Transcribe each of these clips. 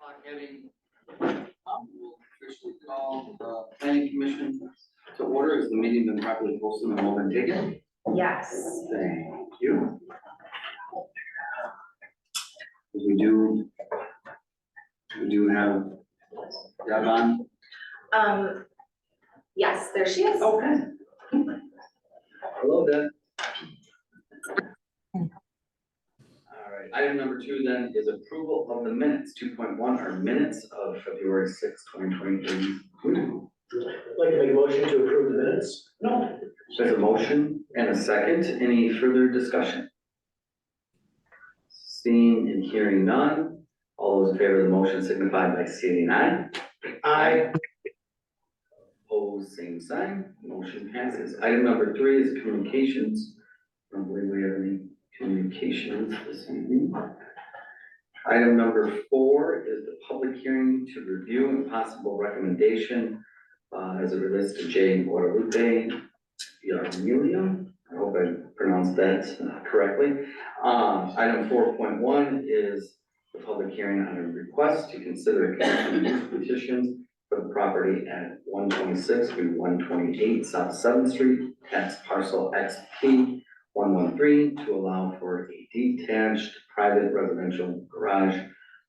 Having, we'll officially call the planning commission to order. Is the meeting been properly posted and all been taken? Yes. Thank you. We do have Delavan. Yes, there she is. Okay. Hello, Deb. All right, item number 2 then is approval of the minutes. 2.1 are minutes of February 6, 2023. I'd like to make a motion to approve the minutes. No. There's a motion and a second. Any further discussion? Seeing and hearing none, all those in favor of the motion signify by stating aye. Aye. Opposed, same sign. Motion passes. Item number 3 is communications. I don't believe we have any communications this evening. Item number 4 is the public hearing to review and possible recommendation as it relates to J. Guadalupe Yarmilio. I hope I pronounced that correctly. Item 4.1 is the public hearing on a request to consider conditional use petitions for the property at 126 through 128 South 7th Street, tax parcel XP 113, to allow for a detached private residential garage,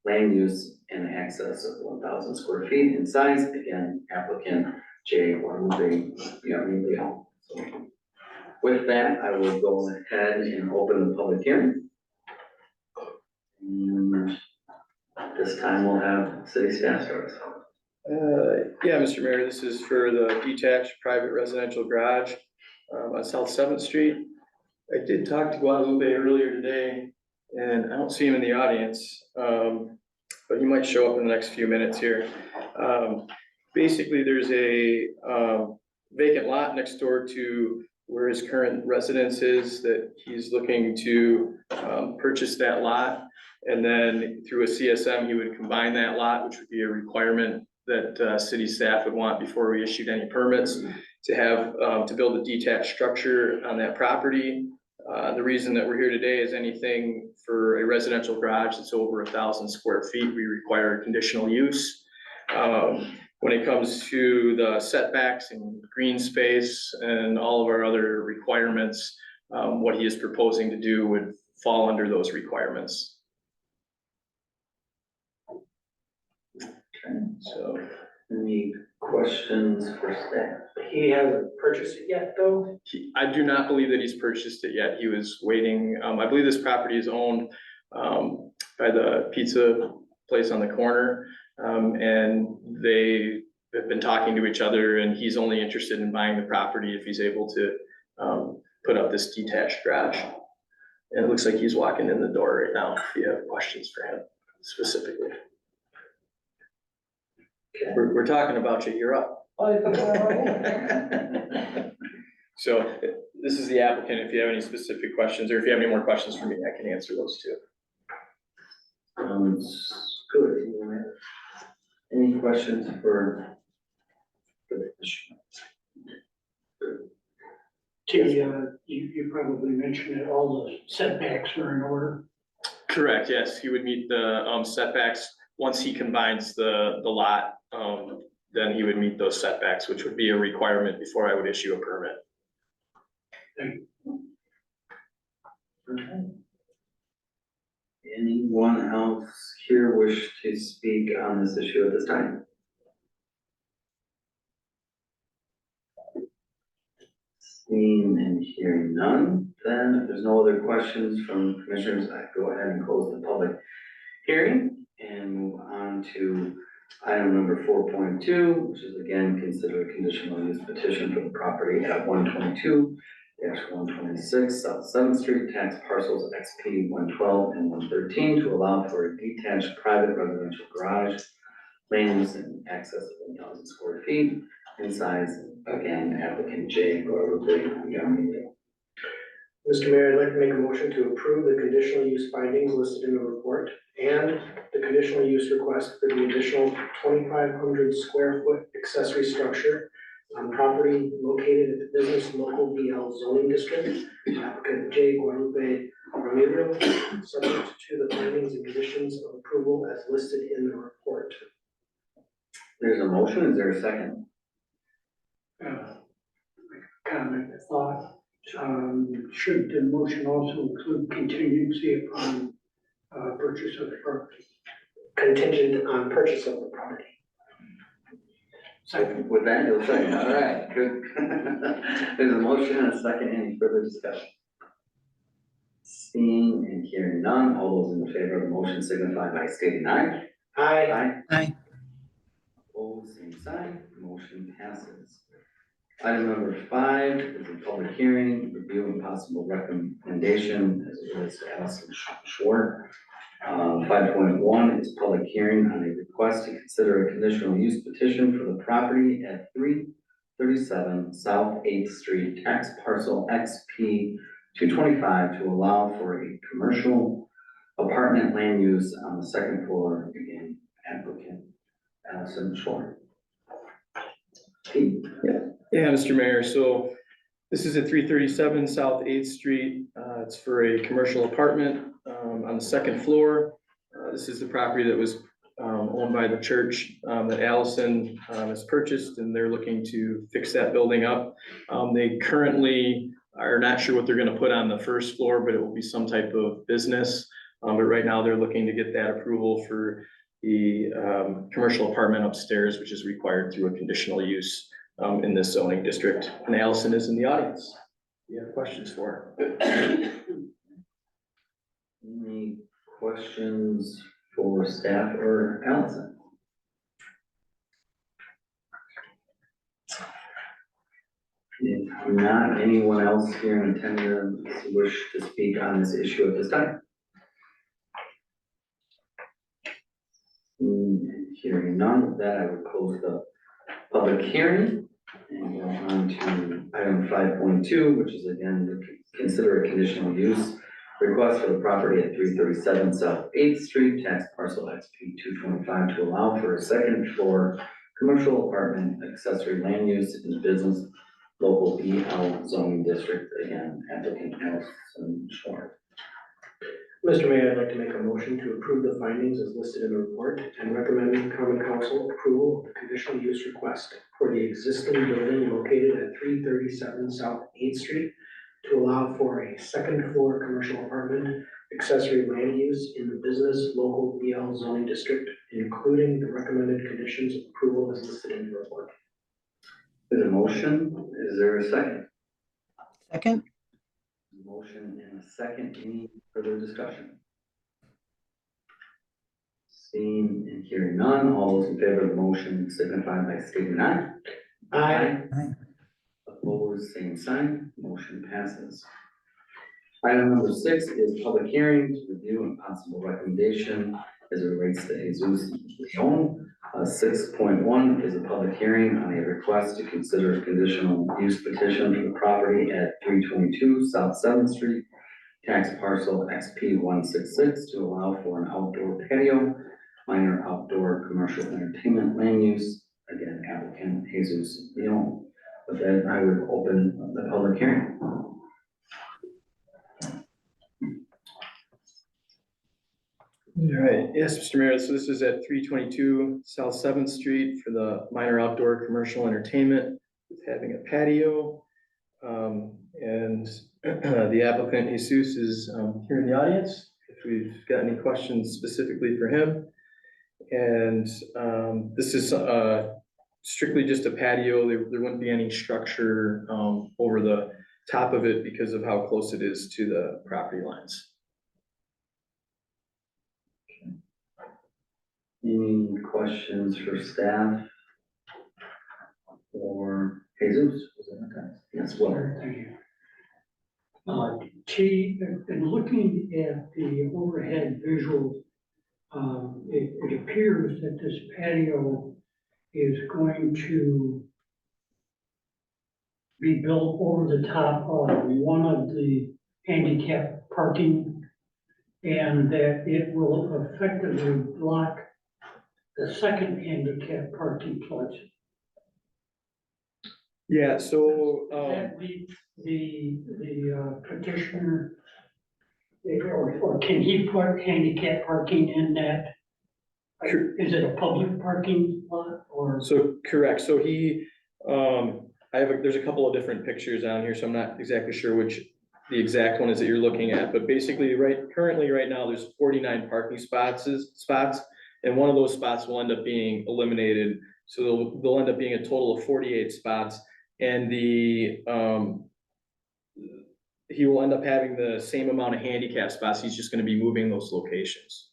land use and access of 1,000 square feet in size. Again, applicant J. Guadalupe Yarmilio. So with that, I will go ahead and open the public hearing. And this time we'll have city staff start us. Yeah, Mr. Mayor, this is for the detached private residential garage on South 7th Street. I did talk to Guadalupe earlier today, and I don't see him in the audience, but he might show up in the next few minutes here. Basically, there's a vacant lot next door to where his current residence is that he's looking to purchase that lot. And then through a CSM, he would combine that lot, which would be a requirement that city staff would want before we issued any permits, to have to build a detached structure on that property. The reason that we're here today is anything for a residential garage that's over 1,000 square feet, we require conditional use. When it comes to the setbacks and green space and all of our other requirements, what he is proposing to do would fall under those requirements. Okay. So, Any questions for staff? He hasn't purchased it yet, though. I do not believe that he's purchased it yet. He was waiting. I believe this property is owned by the pizza place on the corner. And they have been talking to each other, and he's only interested in buying the property if he's able to put up this detached garage. And it looks like he's walking in the door right now, if you have questions for him specifically. Okay. We're talking about you, you're up. So this is the applicant. If you have any specific questions, or if you have any more questions for me, I can answer those too. Good. Any questions for the commission? You probably mentioned that all the setbacks are in order. Correct, yes, he would meet the setbacks. Once he combines the lot, then he would meet those setbacks, which would be a requirement before I would issue a permit. Thank you. Okay. Anyone else here wish to speak on this issue at this time? Seeing and hearing none, then if there's no other questions from commissioners, I go ahead and close the public hearing and move on to item number 4.2, which is again consider a conditional use petition for the property at 122-126 South 7th Street, tax parcels XP 112 and 113, to allow for a detached private residential garage, land use and access of 1,000 square feet in size. Again, applicant J. Guadalupe Yarmilio. Mr. Mayor, I'd like to make a motion to approve the conditional use findings listed in the report and the conditional use request for the additional 2,500 square foot accessory structure on property located at the Business Local BL zoning district. Applicant J. Guadalupe Yarmilio, subject to the findings and conditions of approval as listed in the report. motion, is there a second? Comment, thought, should the motion also include contingency upon, purchase of the property? Contingent on purchase of the property. Second. With that, you'll second, all right, good. There's a motion and a second, any further discussion? Seeing and hearing none, all those in favor of the motion signify by stating aye. Aye. Aye. Opposed, same sign, motion passes. Item number 5 is a public hearing, review and possible recommendation as it relates to Allison Schwartz. 5.1 is public hearing on a request to consider a conditional use petition for the property at 337 South 8th Street, tax parcel XP 225 to allow for a commercial apartment land use on the second floor, again, applicant Allison Schwartz. Pete? Yeah, Mr. Mayor, so this is at 337 South 8th Street. It's for a commercial apartment on the second floor. This is the property that was owned by the church that Allison has purchased, and they're looking to fix that building up. They currently are not sure what they're gonna put on the first floor, but it will be some type of business. But right now, they're looking to get that approval for the commercial apartment upstairs, which is required through a conditional use in this zoning district. And Allison is in the audience. Do you have questions for her? Any questions for staff or Allison? If not, anyone else here in attendance wish to speak on this issue at this time? Hearing none, with that I would close the public hearing and go on to item 5.2, which is again to consider a conditional use request for the property at 337 South 8th Street, tax parcel XP 225 to allow for a second floor commercial apartment accessory land use in the business local BL zoning district, again, applicant Allison Schwartz. Mr. Mayor, I'd like to make a motion to approve the findings as listed in the report and recommend common council approval of the conditional use request for the existing building located at 337 South 8th Street to allow for a second floor commercial apartment accessory land use in the business local BL zoning district, including the recommended conditions of approval as listed in the report. There's a motion, is there a second? Second. Motion and a second, any further discussion? Seeing and hearing none, all those in favor of the motion signify by stating aye. Aye. Opposed, same sign, motion passes. Item number 6 is public hearing to review and possible recommendation as it relates to Jesus Leon. 6.1 is a public hearing on a request to consider a conditional use petition for the property at 322 South 7th Street, tax parcel XP 166 to allow for an outdoor patio, minor outdoor commercial entertainment land use, again, applicant Jesus Leon. With that, I would open the public hearing. All right, yes, Mr. Mayor, so this is at 322 South 7th Street for the minor outdoor commercial entertainment with having a patio. And the applicant Jesus is here in the audience, if we've got any questions specifically for him. And this is strictly just a patio. There wouldn't be any structure over the top of it because of how close it is to the property lines. Any questions for staff? Or Jesus? Was that okay? Yes, well. Thank you. T, in looking at the overhead visual, it appears that this patio is going to be built over the top of one of the handicap parking, and that it will effectively block the second handicap parking place. Yeah, so That the petitioner, or can he put handicap parking in that? Sure. Is it a public parking lot or? So, correct, so he, there's a couple of different pictures on here, so I'm not exactly sure which the exact one is that you're looking at, but basically, currently, right now, there's 49 parking spots, and one of those spots will end up being eliminated, so there'll end up being a total of 48 spots, and he will end up having the same amount of handicap spots, he's just gonna be moving those locations.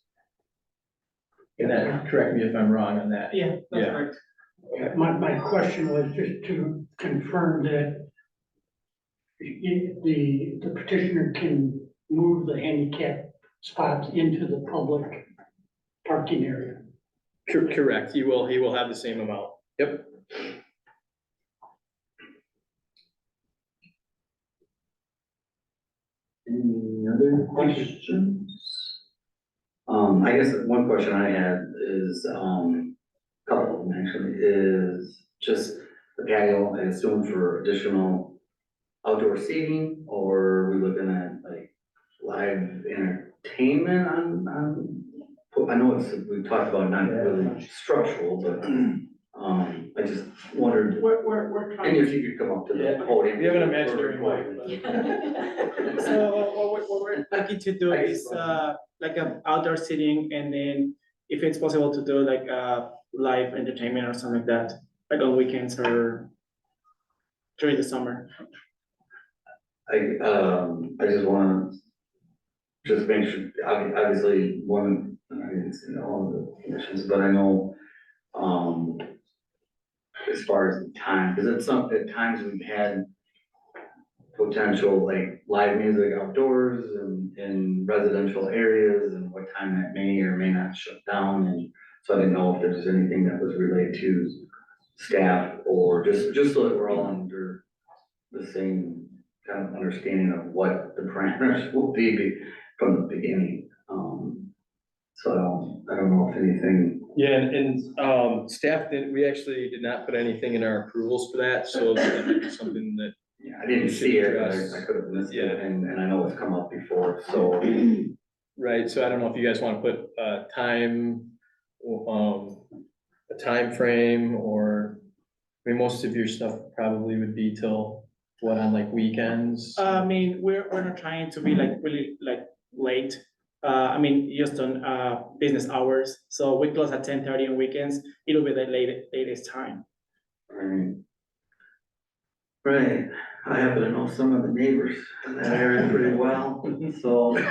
And that, correct me if I'm wrong on that. Yeah, that's Yeah. correct. My question was just to confirm that the petitioner can move the handicap spots into the public parking area. Correct, he will have the same amount, yep. Any other questions? I guess one question I had is, couple of them actually, is just the patio, I assume for additional outdoor seating, or are we looking at like live entertainment I know we've talked about not really structural, but, I just wondered, We're and trying. if you could come up to the podium. We have an imaginary mic. So what we're looking to do is like an outdoor seating, and then if it's possible to do like live entertainment or something like that, like on weekends or during the summer. I just wanna just make sure, obviously, I didn't see all of the conditions, but I know, as far as the time, because at times we've had potential like live music outdoors and in residential areas and what time that may or may not shut down, and so I didn't know if there's anything that was related to staff or just so that we're all under the same kind of understanding of what the parameters will be from the beginning. So I don't know if anything. Yeah, and staff we actually did not put anything in our approvals for that, so that might be something that. Yeah, I didn't see it, but I could have missed it, and I know it's come up before, so. Right, so I don't know if you guys wanna put a time frame, or, I mean, most of your stuff probably would be till, what, on like weekends? I mean, we're not trying to be like really like late. I mean, just on business hours, so we close at 10:30 on weekends, it'll be the latest time. Right, I happen to know some of the neighbors in that area pretty well, so, and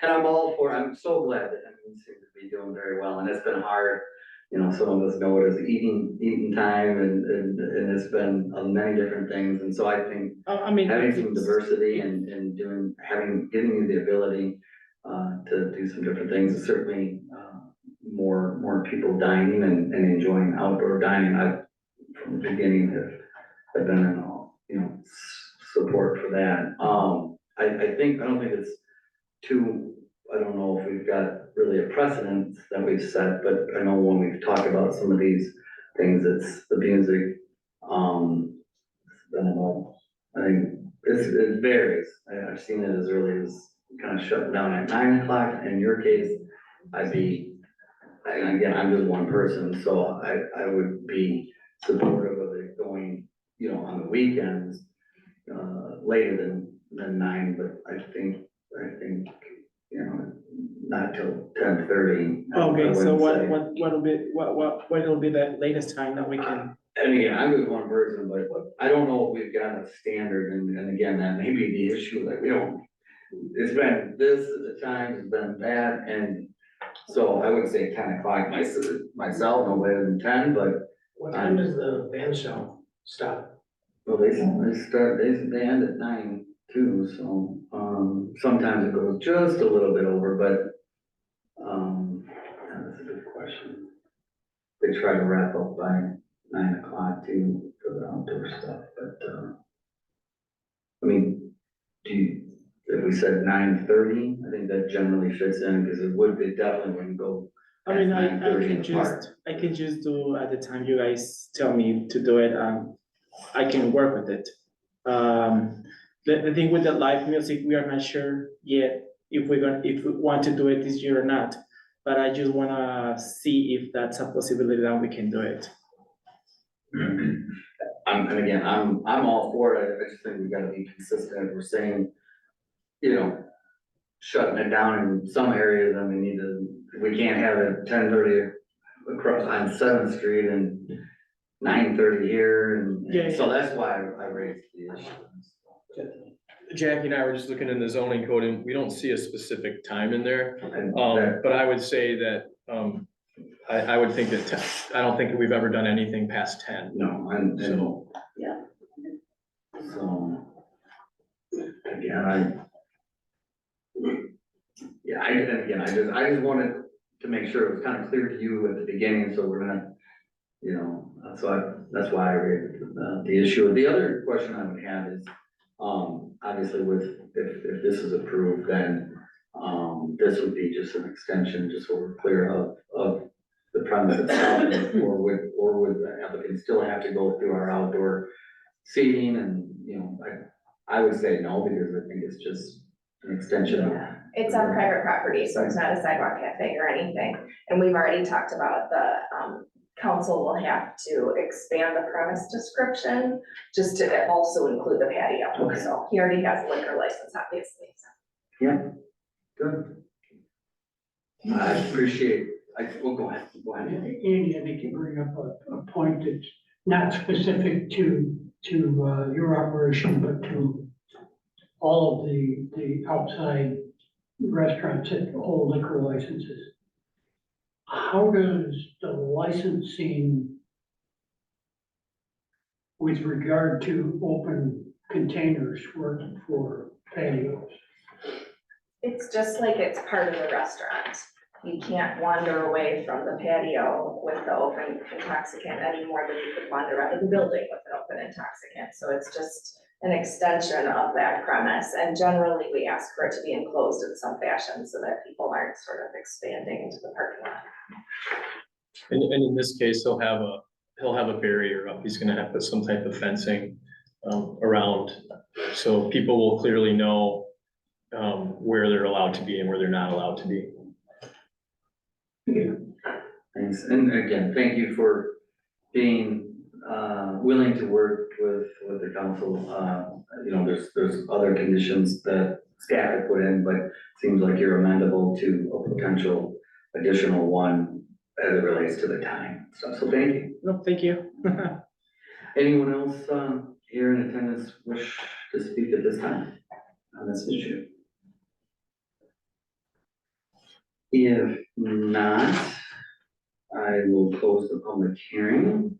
I'm so glad that everyone seems to be doing very well, and it's been hard. You know, some of us know it as eating time, and it's been many different things, and so I think I mean, having some it's- diversity and giving you the ability to do some different things is certainly more people dining and enjoying outdoor dining. From the beginning have been in all, support for that. I don't think it's I don't know if we've got really a precedent that we've set, but I know when we've talked about some of these things, it's the music. It's been about, I think it varies. I've seen it as early as kind of shutting down at 9 o'clock. In your case, and again, I'm just one person, so I would be supportive of it going, on the weekends, later than 9, but I think, not till 10:30. Okay, so what will be the latest time that we can? And again, I'm just one person, but I don't know if we've got a standard, and again, that may be the issue, that it's been this at the time, it's been that, and so I would say 10 o'clock myself, no later than 10, but. What time does the band shell stop? Well, they end at 9 too, so, sometimes it goes just a little bit over, but, that's a good question. They try to wrap up by 9 o'clock too, for the outdoor stuff, but, I mean, if we said 9:30, I think that generally fits in, because it definitely wouldn't go. I mean, I past 9:30 in the park. can just do at the time you guys tell me to do it, I can work with it. The thing with the live music, we are not sure yet if we want to do it this year or not, but I just wanna see if that's a possibility that we can do it. And again, I'm all for it, I just think we've gotta be consistent, if we're saying, you know, shutting it down in some areas, then we can't have it 10:30 across on Seventh Street and 9:30 here, and so that's why I raised the issue. Jackie and I were just looking in the zoning code and we don't see a specific time in there. And that- But I would say that, I would think that, I don't think we've ever done anything past 10. No, and, So, so, again, I just wanted to make sure it was kind of clear to you at the beginning, so we're not, you know, that's why I raised the issue. The other question I would have is, obviously if this is approved, then, this would be just an extension, just so we're clear of the premise itself, or would the applicant still have to go through our outdoor seating? And, you know, I would say no, because I think it's just an extension of. Yeah, it's on private property, so it's not a sidewalk cafe or anything. And we've already talked about the, council will have to expand the premise description just to also include the patio. Okay. So he already has a liquor license, obviously, so. Yeah, good. I appreciate, well, go ahead. Andy, I think you bring up a point that's not specific to your operation, but to all of the outside restaurants that hold liquor licenses. How does the licensing with regard to open containers work for patios? It's just like it's part of the restaurant. You can't wander away from the patio with the open intoxicant any more than you could wander out of the building with an open intoxicant. So it's just an extension of that premise. And generally, we ask for it to be enclosed in some fashion so that people aren't sort of expanding into the parking lot. and in this case, he'll have a barrier up. He's gonna have to put some type of fencing, around. So people will clearly know, where they're allowed to be and where they're not allowed to be. Thanks, and again, thank you for being willing to work with the council. You know, there's other conditions that staff had put in, but it seems like you're amendable to a potential additional one as it relates to the time. So thank you. No, thank you. Anyone else here in attendance wish to speak at this time on this issue? If not, I will close the public hearing.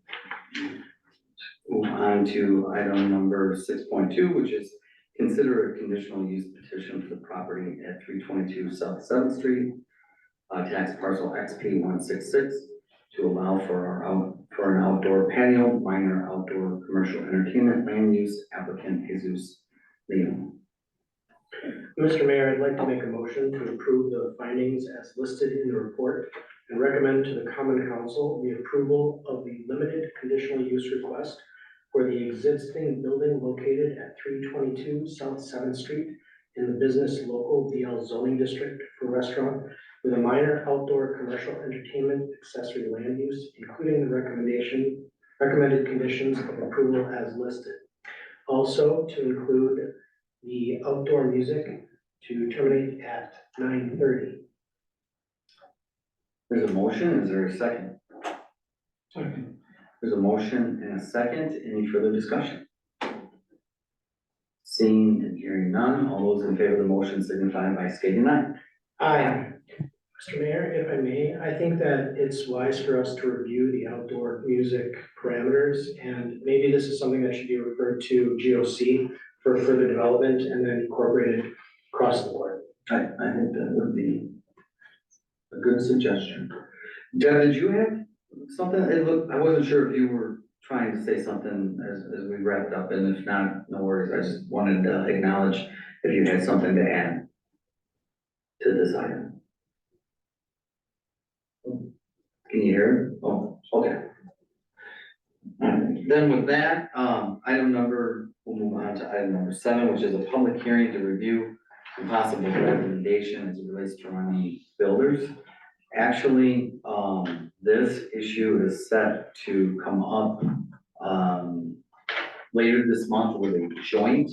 Move on to item number 6.2, which is consider a conditional use petition for the property at 322 South 7th Street, tax parcel XP 166, to allow for an outdoor patio, minor outdoor commercial entertainment land use, applicant Jesus Leon. Mr. Mayor, I'd like to make a motion to approve the findings as listed in the report and recommend to the Common Council the approval of the limited conditional use request for the existing building located at 322 South 7th Street in the business local BL zoning district for restaurant with a minor outdoor commercial entertainment accessory land use, including the recommended conditions of approval as listed. Also to include the outdoor music to terminate at 9:30. There's a motion, is there a second? Second. There's a motion and a second, any further discussion? Seeing and hearing none, all those in favor of the motion signify by stating aye. Aye. Mr. Mayor, if I may, I think that it's wise for us to review the outdoor music parameters, and maybe this is something that should be referred to GOC for further development and then incorporated across the board. I think that would be a good suggestion. Deb, did you have something? I wasn't sure if you were trying to say something as we wrapped up, and if not, no worries. I just wanted to acknowledge if you had something to add to this item. Can you hear? Oh, okay. Then with that, we'll move on to item number 7, which is a public hearing to review and possible recommendation as it relates to running builders. Actually, this issue is set to come up later this month with a joint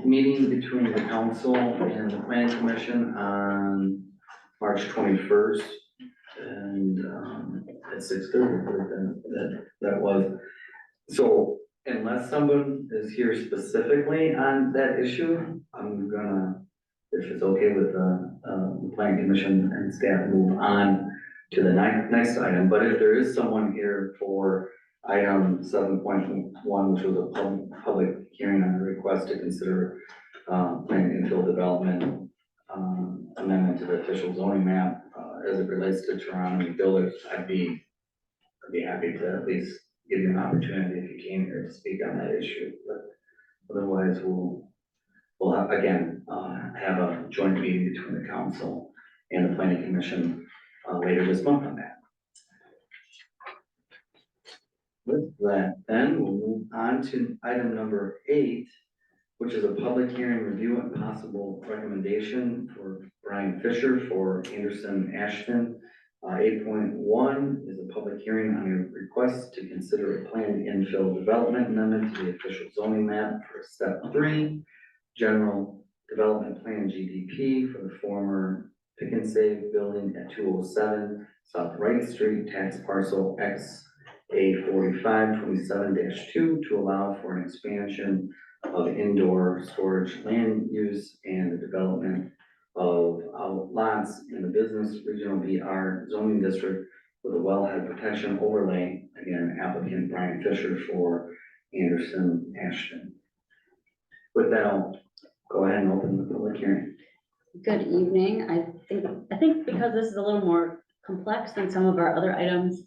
meeting between the council and the planning commission on March 21st. And at 6:30, that was. So unless someone is here specifically on that issue, I'm gonna, if it's okay with the planning commission and staff, move on to the next item. But if there is someone here for item 7.1, which was a public hearing on a request to consider planning infill development amendment to the official zoning map as it relates to Toronto Village, I'd be happy to at least give you an opportunity if you came here to speak on that issue. But otherwise, we'll have, again, have a joint meeting between the council and the planning commission later this month on that. With that, then we'll move on to item number 8, which is a public hearing review and possible recommendation for Brian Fisher for Anderson Ashton. 8.1 is a public hearing on a request to consider a planned infill development amendment to the official zoning map for step 3, general development plan GDP for the former Pick and Save building at 207 South Wright Street, tax parcel XA4527-2 to allow for an expansion of indoor storage land use and the development of lots in the business regional BR zoning district with a wellhead protection overlay. Again, applicant Brian Fisher for Anderson Ashton. With that, I'll go ahead and open the public hearing. Good evening. I think because this is a little more complex than some of our other items, it'd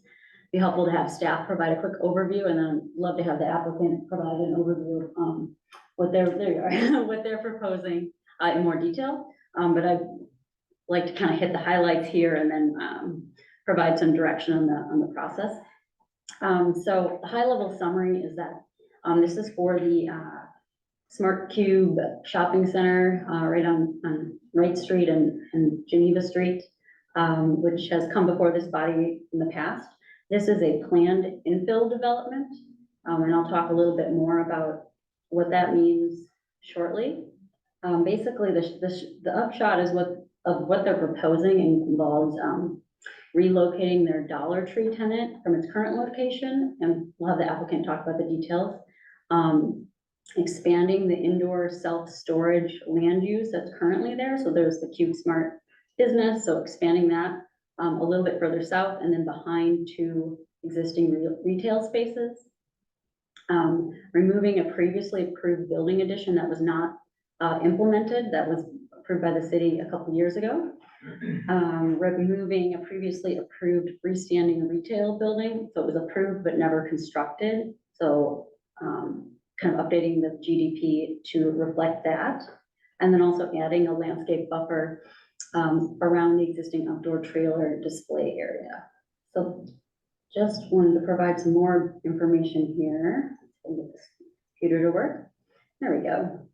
be helpful to have staff provide a quick overview, and then love to have the applicant provide an overview of what they're proposing in more detail. But I'd like to kind of hit the highlights here and then provide some direction on the process. So the high level summary is that this is for the Smart Cube Shopping Center right on Wright Street and Geneva Street, which has come before this body in the past. This is a planned infill development, and I'll talk a little bit more about what that means shortly. Basically, the upshot is what they're proposing involves relocating their Dollar Tree tenant from its current location, and we'll have the applicant talk about the details. Expanding the indoor self-storage land use that's currently there. So there's the Cube Smart business, so expanding that a little bit further south and then behind 2 existing retail spaces. Removing a previously approved building addition that was not implemented, that was approved by the city a couple years ago. Removing a previously approved freestanding retail building, so it was approved but never constructed. So kind of updating the GDP to reflect that. And then also adding a landscape buffer around the existing outdoor trailer display area. So just wanted to provide some more information here. Get this computer to work. There we go.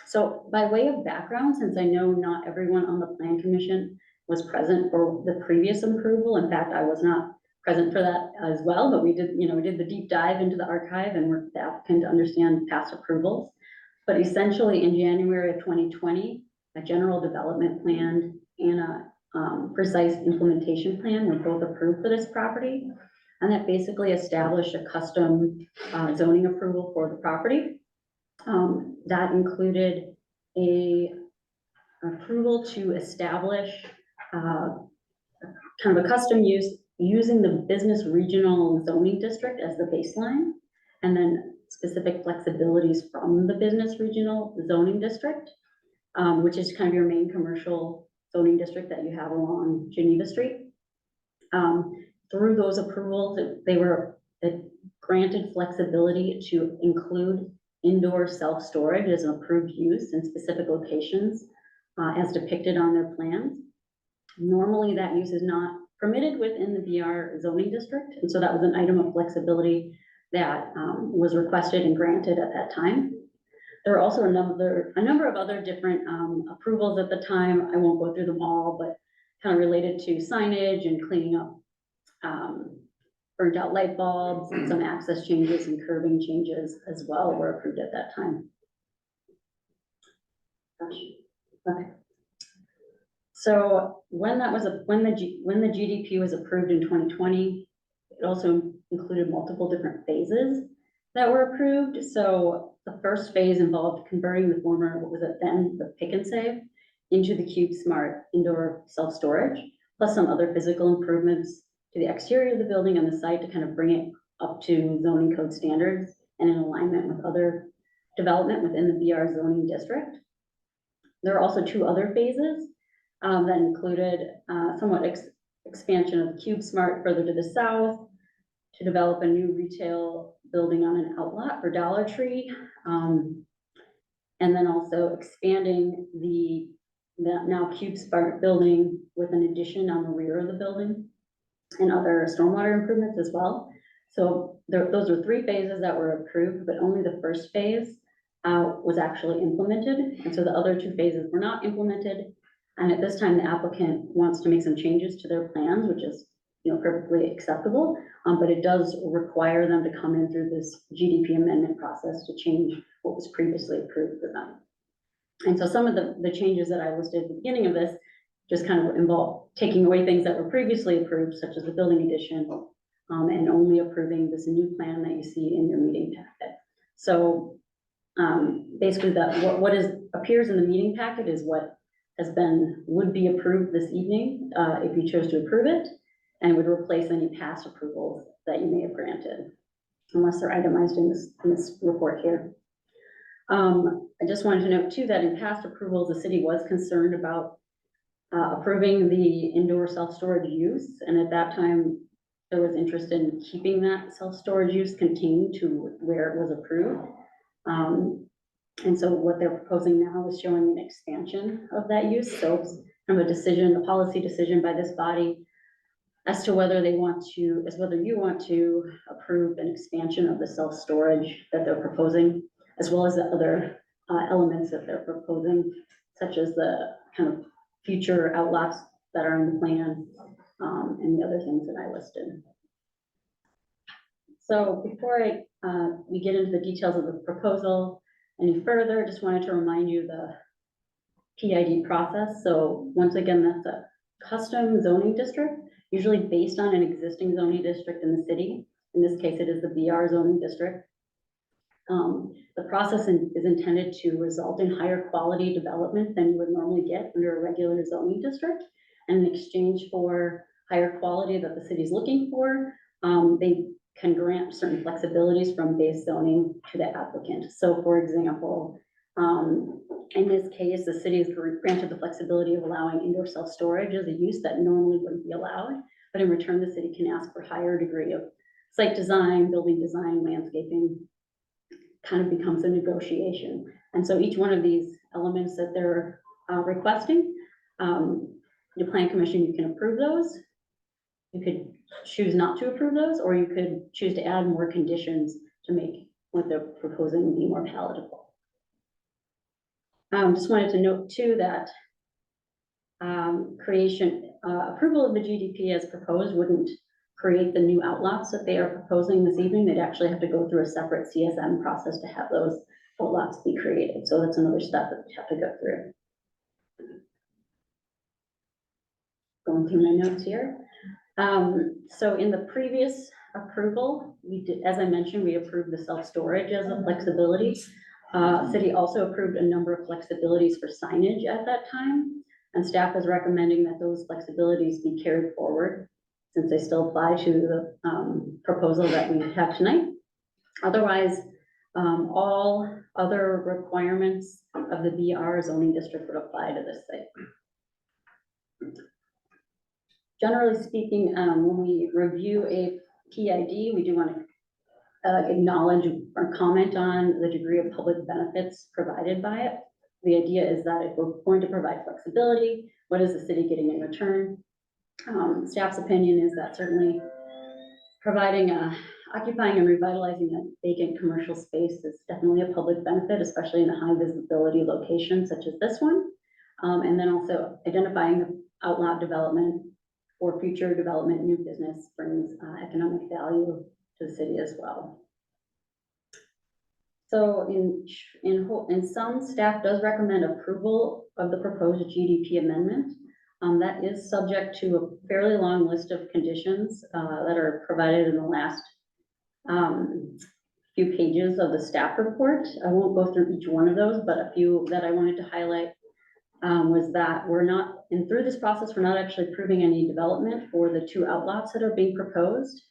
So by way of background, since I know not everyone on the Plan Commission was present for the previous approval, in fact, I was not present for that as well, but we did the deep dive into the archive and worked with the applicant to understand past approvals. But essentially in January of 2020, a general development plan and a precise implementation plan were both approved for this property. And that basically established a custom zoning approval for the property. That included a approval to establish kind of a custom use using the business regional zoning district as the baseline, and then specific flexibilities from the business regional zoning district, which is kind of your main commercial zoning district that you have along Geneva Street. Through those approvals, it granted flexibility to include indoor self-storage as an approved use in specific locations as depicted on their plans. Normally that use is not permitted within the BR zoning district. And so that was an item of flexibility that was requested and granted at that time. There were also a number of other different approvals at the time. I won't go through them all, but kind of related to signage and cleaning up burnt out light bulbs, some access changes and curbing changes as well were approved at that time. Okay. So when the GDP was approved in 2020, it also included multiple different phases that were approved. So the first phase involved converting the former, what was it then, the Pick and Save, into the Cube Smart indoor self-storage, plus some other physical improvements to the exterior of the building and the site to kind of bring it up to zoning code standards and in alignment with other development within the VR zoning district. There are also two other phases that included somewhat expansion of Cube Smart further to the south to develop a new retail building on an outlot for Dollar Tree. And then also expanding the now Cube Smart building with an addition on the rear of the building and other stormwater improvements as well. So those are three phases that were approved, but only the first phase was actually implemented. And so the other two phases were not implemented. And at this time, the applicant wants to make some changes to their plans, which is, perfectly acceptable. But it does require them to come in through this GDP amendment process to change what was previously approved for them. And so some of the changes that I listed at the beginning of this just kind of involve taking away things that were previously approved, such as the building addition, and only approving this new plan that you see in your meeting packet. So basically what appears in the meeting packet is what would be approved this evening, if you chose to approve it, and would replace any past approvals that you may have granted, unless they're itemized in this report here. I just wanted to note too, that in past approvals, the city was concerned about approving the indoor self-storage use. And at that time, there was interest in keeping that self-storage use contained to where it was approved. And so what they're proposing now is showing an expansion of that use. So it's kind of a policy decision by this body as to whether you want to approve an expansion of the self-storage that they're proposing, as well as the other elements that they're proposing, such as the kind of future outlots that are in the plan, and the other things that I listed. So before we get into the details of the proposal any further, just wanted to remind you the PID process. So once again, that's a custom zoning district, usually based on an existing zoning district in the city. In this case, it is the VR zoning district. The process is intended to result in higher quality development than you would normally get under a regular zoning district. And in exchange for higher quality that the city is looking for, they can grant certain flexibilities from base zoning to the applicant. So for example, in this case, the city is granted the flexibility of allowing indoor self-storage as a use that normally wouldn't be allowed. But in return, the city can ask for higher degree of site design, building design, landscaping. Kind of becomes a negotiation. And so each one of these elements that they're requesting, the plan commission, you can approve those. You could choose not to approve those, or you could choose to add more conditions to make what they're proposing be more palatable. Just wanted to note too that approval of the GDP as proposed wouldn't create the new outlots that they are proposing this evening. They'd actually have to go through a separate CSM process to have those outlots be created. So that's another step that we have to go through. Going through my notes here. So in the previous approval, as I mentioned, we approved the self-storage as a flexibility. City also approved a number of flexibilities for signage at that time, and staff is recommending that those flexibilities be carried forward since they still apply to the proposal that we have tonight. Otherwise, all other requirements of the VR zoning district would apply to this site. Generally speaking, when we review a PID, we do want to acknowledge or comment on the degree of public benefits provided by it. The idea is that if we're going to provide flexibility, what is the city getting in return? Staff's opinion is that certainly occupying and revitalizing a vacant commercial space is definitely a public benefit, especially in a high visibility location such as this one. And then also identifying the outlot development for future development, new business brings economic value to the city as well. So in sum, staff does recommend approval of the proposed GDP amendment. That is subject to a fairly long list of conditions that are provided in the last few pages of the staff report. I won't go through each one of those, but a few that I wanted to highlight was that we're not, and through this process, we're not actually approving any development for the 2 outlots that are being proposed.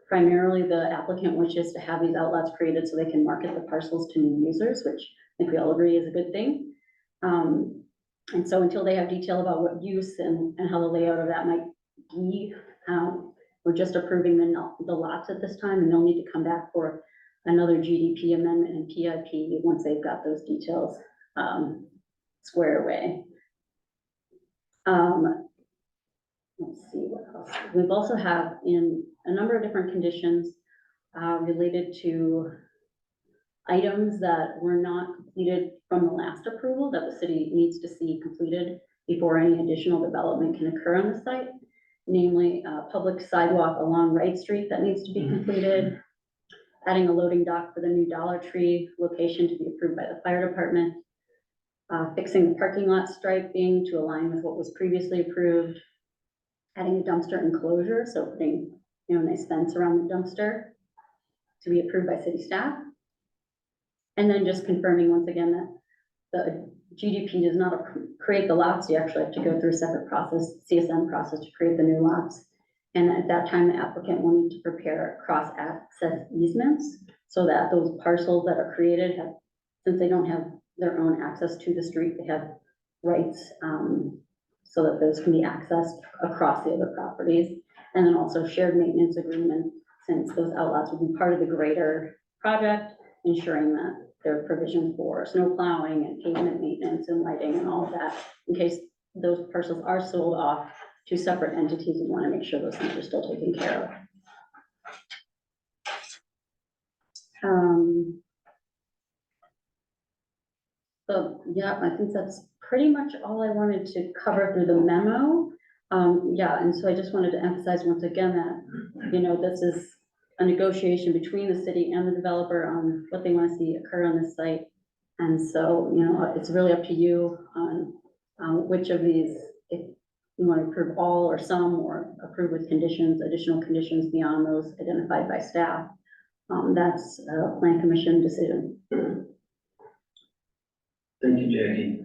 Primarily, the applicant wishes to have these outlots created so they can market the parcels to new users, which I think we all agree is a good thing. And so until they have detail about what use and how the layout of that might be, we're just approving the lots at this time, and they'll need to come back for another GDP amendment and PIP once they've got those details squared away. Let's see what else. We've also have in a number of different conditions related to items that were not completed from the last approval that the city needs to see completed before any additional development can occur on the site. Namely, public sidewalk along Wright Street that needs to be completed, adding a loading dock for the new Dollar Tree location to be approved by the fire department, fixing the parking lot striping to align with what was previously approved, adding a dumpster enclosure, so putting, a nice fence around the dumpster to be approved by city staff. And then just confirming once again that the GDP does not create the lots. You actually have to go through a separate process, CSM process, to create the new lots. And at that time, the applicant will need to prepare cross-access easements so that those parcels that are created have, since they don't have their own access to the street, they have rights so that those can be accessed across the other properties. And then also shared maintenance agreement, since those outlots will be part of the greater project, ensuring that there are provisions for snow plowing and pavement maintenance and lighting and all of that, in case those parcels are sold off to separate entities. We want to make sure those things are still taken care of. So yeah, I think that's pretty much all I wanted to cover through the memo. Yeah, and so I just wanted to emphasize once again that, this is a negotiation between the city and the developer on what they want to see occur on this site. And so, it's really up to you on which of these, if you want to approve all or some, or approve with conditions, additional conditions beyond those identified by staff. That's a plan commission decision. Thank you, Jackie.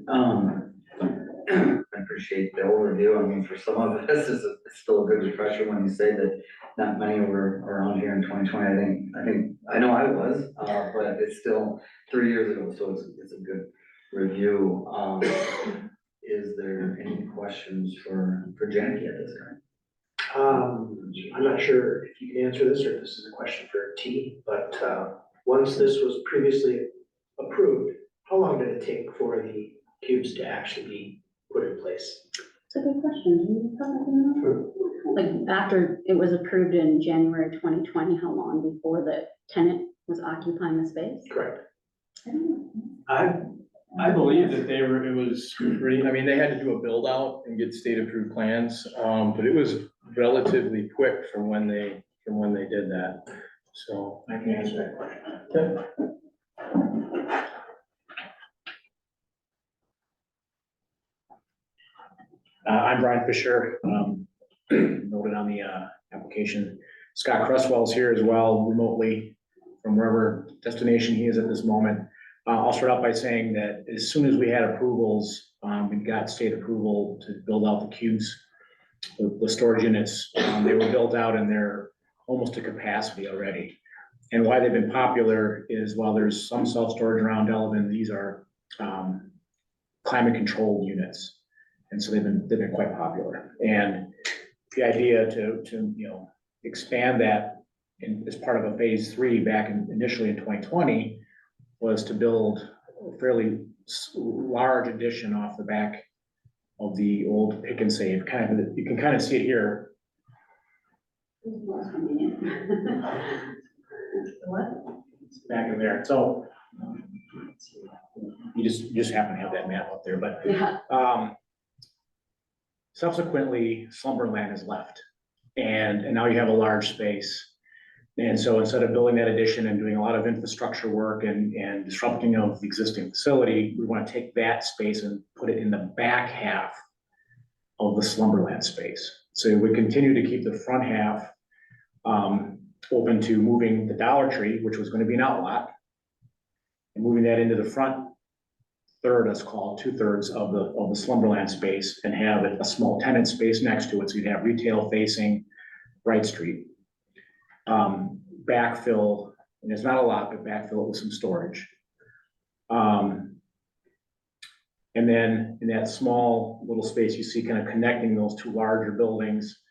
I appreciate the overview. I mean, for some of us, it's still a good refresher when you say that not many were around here in 2020. I know I was, but it's still 3 years ago, so it's a good review. Is there any questions for Jackie at this time? I'm not sure if you can answer this or if this is a question for T, but once this was previously approved, how long did it take for the cubes to actually be put in place? It's a good question. Do you probably know? Like after it was approved in January 2020, how long before the tenant was occupying the space? Correct. I don't know. I believe that it was pretty, they had to do a build out and get state approved plans, but it was relatively quick from when they did that. So I can answer that question. okay. I'm Brian Fisher, noted on the application. Scott Cresswell's here as well, remotely from wherever destination he is at this moment. I'll start out by saying that as soon as we had approvals, we got state approval to build out the cubes, the storage units. They were built out and they're almost to capacity already. And why they've been popular is while there's some self-storage around Delavan, these are climate controlled units. And so they've been quite popular. And the idea to expand that as part of a phase 3 back initially in 2020 was to build a fairly large addition off the back of the old pick and save. You can kind of see it here. What? It's back in there. So you just happen to have that map up there, but Yeah. Subsequently, Slumberland is left, and now you have a large space. And so instead of building that addition and doing a lot of infrastructure work and disrupting of the existing facility, we want to take that space and put it in the back half of the Slumberland space. So we continue to keep the front half open to moving the Dollar Tree, which was going to be an outlot, and moving that into the front third, let's call it 2/3 of the Slumberland space, and have a small tenant space next to it. So you'd have retail facing Wright Street. Backfill, and there's not a lot, but backfill it with some storage. And then in that small little space, you see kind of connecting those two larger buildings.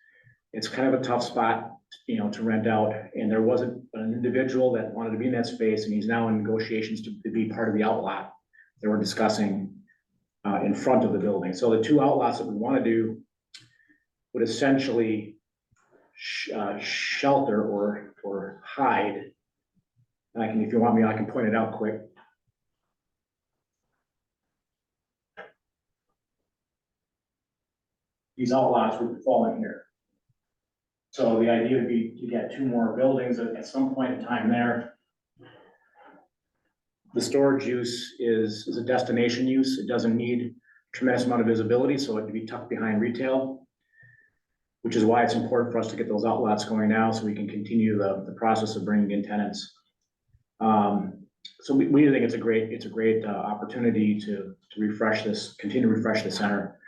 It's kind of a tough spot, you know, to rent out. And there wasn't an individual that wanted to be in that space, and he's now in negotiations to be part of the outlot that we're discussing in front of the building. So the two outlots that we want to do would essentially shelter or hide. And I can, if you want me, I can point it out quick. These outlots would fall in here. So the idea would be to get two more buildings at some point in time there. The storage use is a destination use. It doesn't need a tremendous amount of visibility, so it would be tucked behind retail, which is why it's important for us to get those outlots going now so we can continue the process of bringing in tenants. So we think it's a great opportunity to refresh this, continue to refresh the center.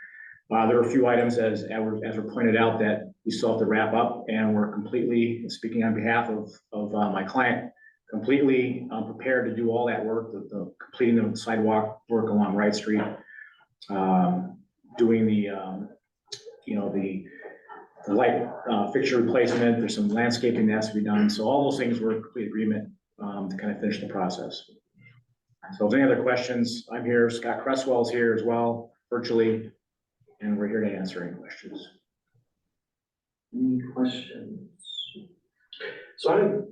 There are a few items as were pointed out that we still have to wrap up, and we're completely, speaking on behalf of my client, completely prepared to do all that work, the completing the sidewalk work along Wright Street, doing the light fixture replacement. There's some landscaping that has to be done. So all those things were in complete agreement to kind of finish the process. So if any other questions, I'm here. Scott Cresswell's here as well, virtually, and we're here to answer any questions. Any questions? So I'm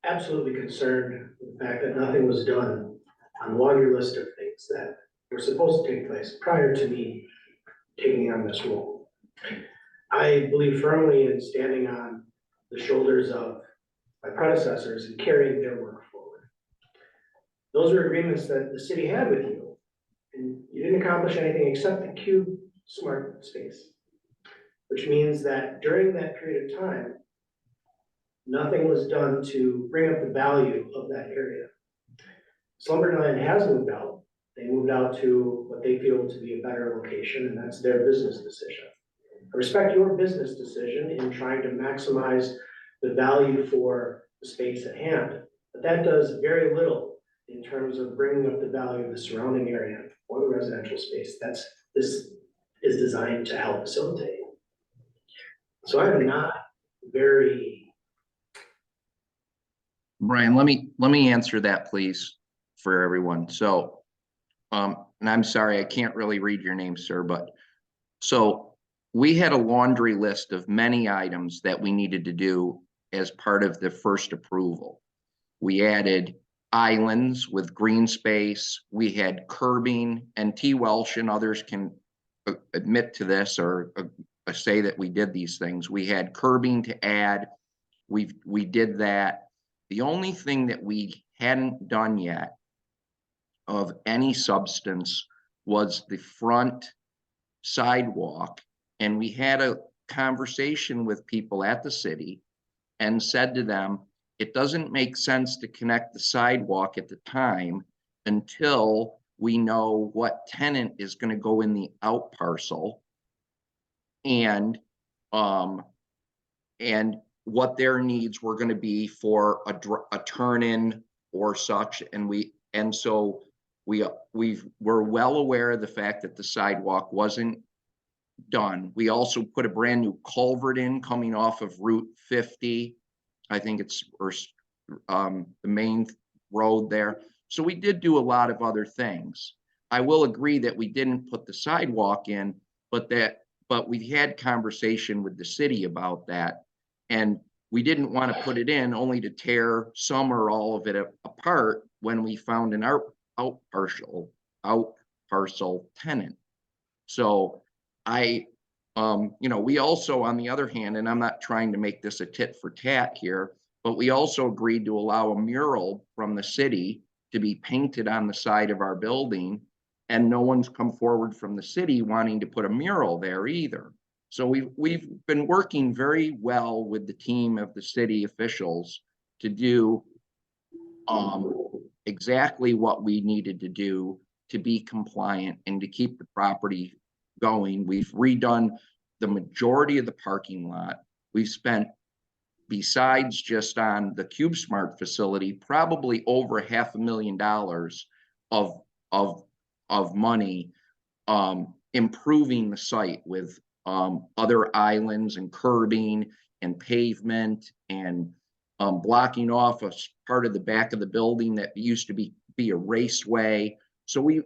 absolutely concerned with the fact that nothing was done on the laundry list of things that were supposed to take place prior to me taking on this role. I believe firmly in standing on the shoulders of my predecessors and carrying their work forward. Those were agreements that the city had with you, and you didn't accomplish anything except the Cube Smart Space, which means that during that period of time, nothing was done to bring up the value of that area. Slumberland has moved out. They moved out to what they feel to be a better location, and that's their business decision. I respect your business decision in trying to maximize the value for the space at hand, but that does very little in terms of bringing up the value of the surrounding area or the residential space. This is designed to help facilitate. So I'm not very. Brian, let me answer that, please, for everyone. So, and I'm sorry, I can't really read your name, sir, but so we had a laundry list of many items that we needed to do as part of the first approval. We added islands with green space. We had curbing, and T. Welsh and others can admit to this or say that we did these things. We had curbing to add. We did that. The only thing that we hadn't done yet of any substance was the front sidewalk. And we had a conversation with people at the city and said to them, it doesn't make sense to connect the sidewalk at the time until we know what tenant is going to go in the out parcel and what their needs were going to be for a turn in or such. And so we were well aware of the fact that the sidewalk wasn't done. We also put a brand new culvert in coming off of Route 50. I think it's the main road there. So we did do a lot of other things. I will agree that we didn't put the sidewalk in, but we had conversation with the city about that. And we didn't want to put it in only to tear some or all of it apart when we found an out parcel tenant. So I we also, on the other hand, and I'm not trying to make this a tit for tat here, but we also agreed to allow a mural from the city to be painted on the side of our building. And no one's come forward from the city wanting to put a mural there either. So we've been working very well with the team of the city officials to do exactly what we needed to do to be compliant and to keep the property going. We've redone the majority of the parking lot. We've spent, besides just on the CubeSmart facility, probably over $500,000 of money improving the site with other islands and curbing and pavement and blocking off a part of the back of the building that used to be a raceway. So we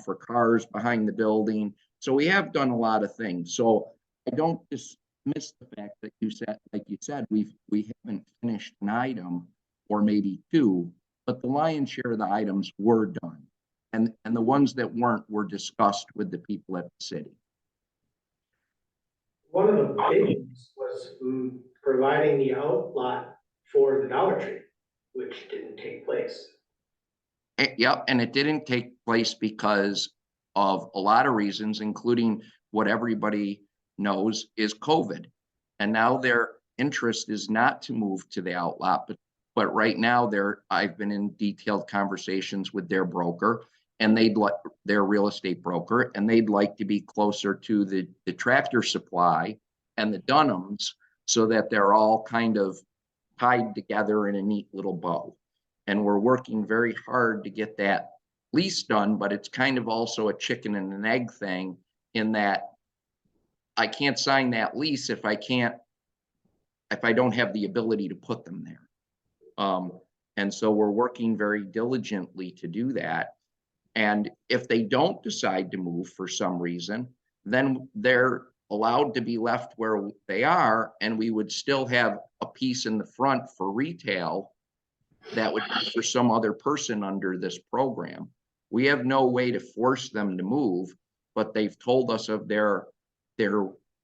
for cars behind the building. So we have done a lot of things. So I don't dismiss the fact that you said, like you said, we haven't finished an item or maybe two, but the lion's share of the items were done. And the ones that weren't were discussed with the people at the city. One of the big ones was providing the outlot for the Dollar Tree, which didn't take place. Yep, and it didn't take place because of a lot of reasons, including what everybody knows is COVID. And now their interest is not to move to the outlot, but right now I've been in detailed conversations with their broker, and they'd like their real estate broker, and they'd like to be closer to the Tractor Supply and the Dunhams so that they're all kind of tied together in a neat little bow. And we're working very hard to get that lease done, but it's kind of also a chicken and an egg thing in that I can't sign that lease if I don't have the ability to put them there. And so we're working very diligently to do that. And if they don't decide to move for some reason, then they're allowed to be left where they are, and we would still have a piece in the front for retail that would be for some other person under this program. We have no way to force them to move, but they've told us of their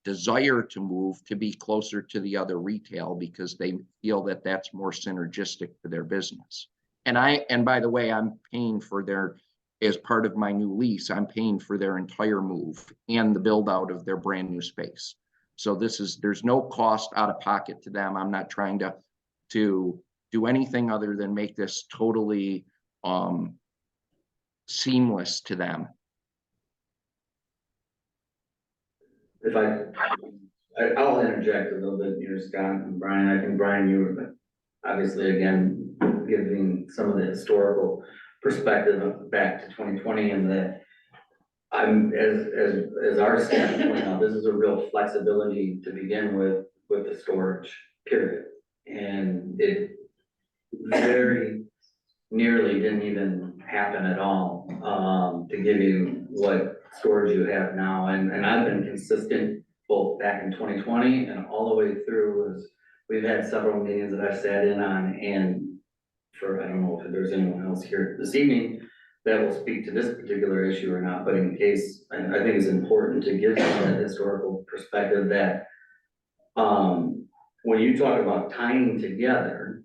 desire to move to be closer to the other retail because they feel that that's more synergistic to their business. And by the way, I'm paying for their, as part of my new lease, I'm paying for their entire move and the build out of their brand new space. So there's no cost out of pocket to them. I'm not trying to do anything other than make this totally seamless to them. If I'll interject a little bit here, Scott and Brian. I think, Brian, you were obviously, again, giving some of the historical perspective back to 2020, and that I'm, as our staff point out, this is a real flexibility to begin with the storage period. And it very nearly didn't even happen at all, to give you what storage you have now. And I've been consistent both back in 2020 and all the way through. As we've had several meetings that I've sat in on, and I don't know if there's anyone else here this evening that will speak to this particular issue or not, but in case, I think it's important to give some of that historical perspective that when you talk about tying together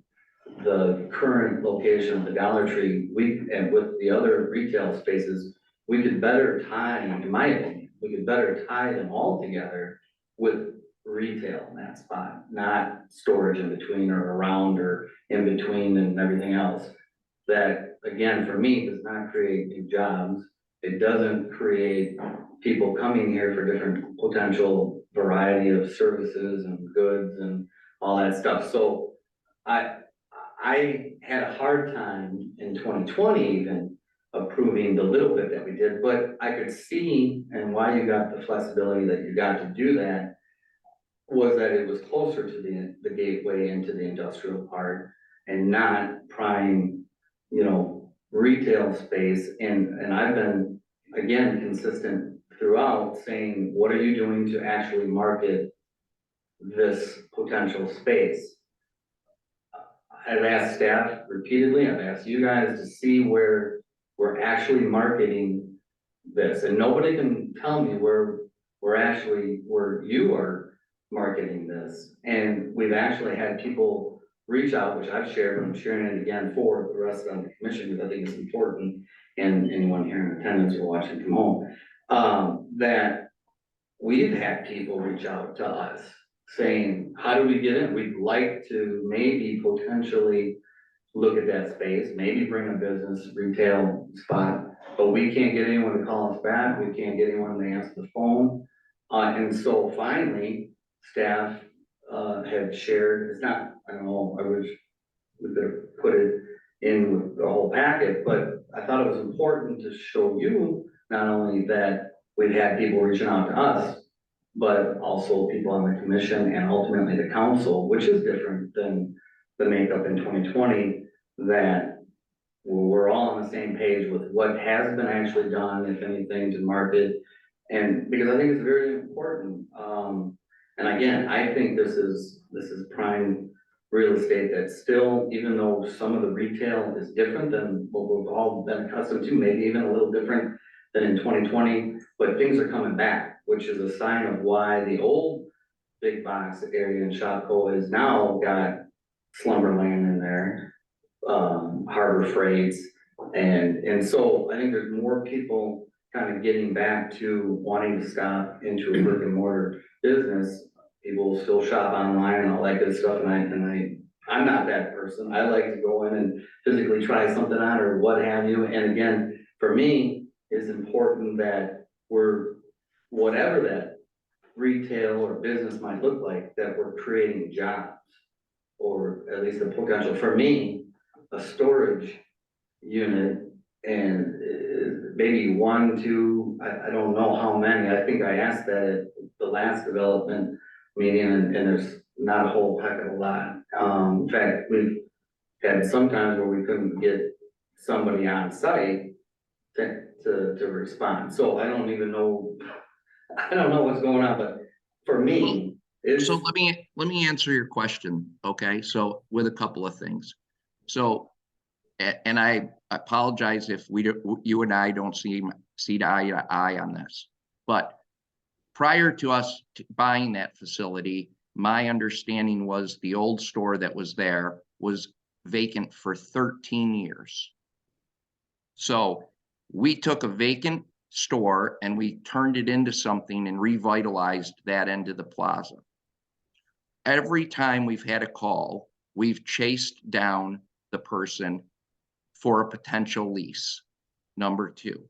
the current location of the Dollar Tree, and with the other retail spaces, we could better tie, in my opinion, we could better tie them all together with retail in that spot, not storage in between or around or in between and everything else. That, again, for me, does not create new jobs. It doesn't create people coming here for different potential variety of services and goods and all that stuff. So I had a hard time in 2020 even approving the little bit that we did, but I could see, and why you got the flexibility that you got to do that was that it was closer to the gateway into the industrial part and not prime, retail space. And I've been, again, consistent throughout saying, what are you doing to actually market this potential space? I've asked staff repeatedly, I've asked you guys to see where we're actually marketing this, and nobody can tell me where where you are marketing this. And we've actually had people reach out, which I've shared, and I'm sharing it again for the rest of the commission, because I think it's important, and anyone here in attendance or watching from home, that we've had people reach out to us saying, how do we get in? We'd like to maybe potentially look at that space, maybe bring a business retail spot, but we can't get anyone to call us back, we can't get anyone to answer the phone. And so finally, staff, had shared, it's not, I don't know, I wish we could have put it in with the whole packet, but I thought it was important to show you not only that we've had people reaching out to us, but also people on the commission and ultimately the council, which is different than the makeup in 2020, that we're all on the same page with what has been actually done, if anything, to market. And because I think it's very important. And again, I think this is prime real estate that still, even though some of the retail is different than what we've all been accustomed to, maybe even a little different than in 2020, but things are coming back, which is a sign of why the old big box area in Shopko has now got Slumberland in there, Harbor Freights, and so I think there's more people kind of getting back to wanting to stop into a brick and mortar business. People still shop online and all that good stuff, and I'm not that person. I like to go in and physically try something on or what have you. And again, for me, it's important that we're, whatever that retail or business might look like, that we're creating jobs, or at least the potential. For me, a storage unit and maybe one, two, I don't know how many. I think I asked that at the last development meeting, and there's not a whole heck of a lot. In fact, we've had sometimes where we couldn't get somebody on site to respond. So I don't even know, I don't know what's going on, but for me, it's. So let me answer your question, okay? So with a couple of things. So, and I apologize if you and I don't see eye to eye on this, but prior to us buying that facility, my understanding was the old store that was there was vacant for 13 years. So we took a vacant store and we turned it into something and revitalized that end of the plaza. Every time we've had a call, we've chased down the person for a potential lease. Number two,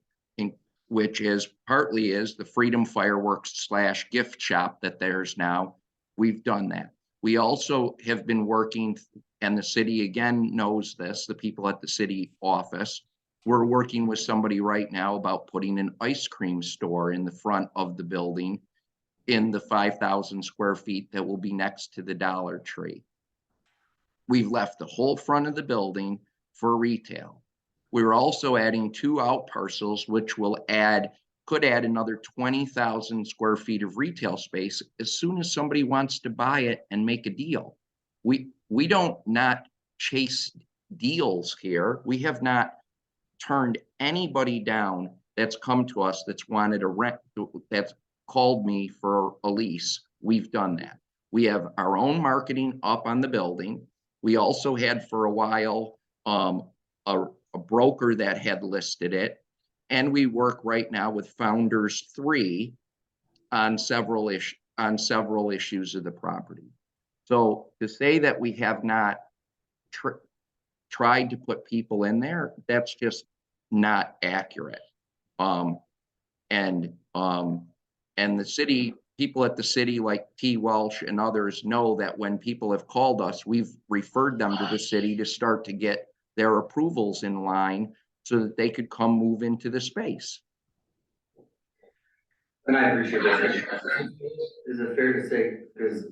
which is partly is the Freedom Fireworks / gift shop that there's now. We've done that. We also have been working, and the city again knows this, the people at the city office, we're working with somebody right now about putting an ice cream store in the front of the building in the 5,000 square feet that will be next to the Dollar Tree. We've left the whole front of the building for retail. We're also adding 2 out parcels, which could add another 20,000 square feet of retail space as soon as somebody wants to buy it and make a deal. We don't not chase deals here. We have not turned anybody down that's come to us that's wanted a rent, that's called me for a lease. We've done that. We have our own marketing up on the building. We also had for a while a broker that had listed it, and we work right now with Founders 3 on several issues of the property. So to say that we have not tried to put people in there, that's just not accurate. And the city, people at the city like T. Welsh and others know that when people have called us, we've referred them to the city to start to get their approvals in line so that they could come move into the space. And I appreciate that. Is it fair to say, because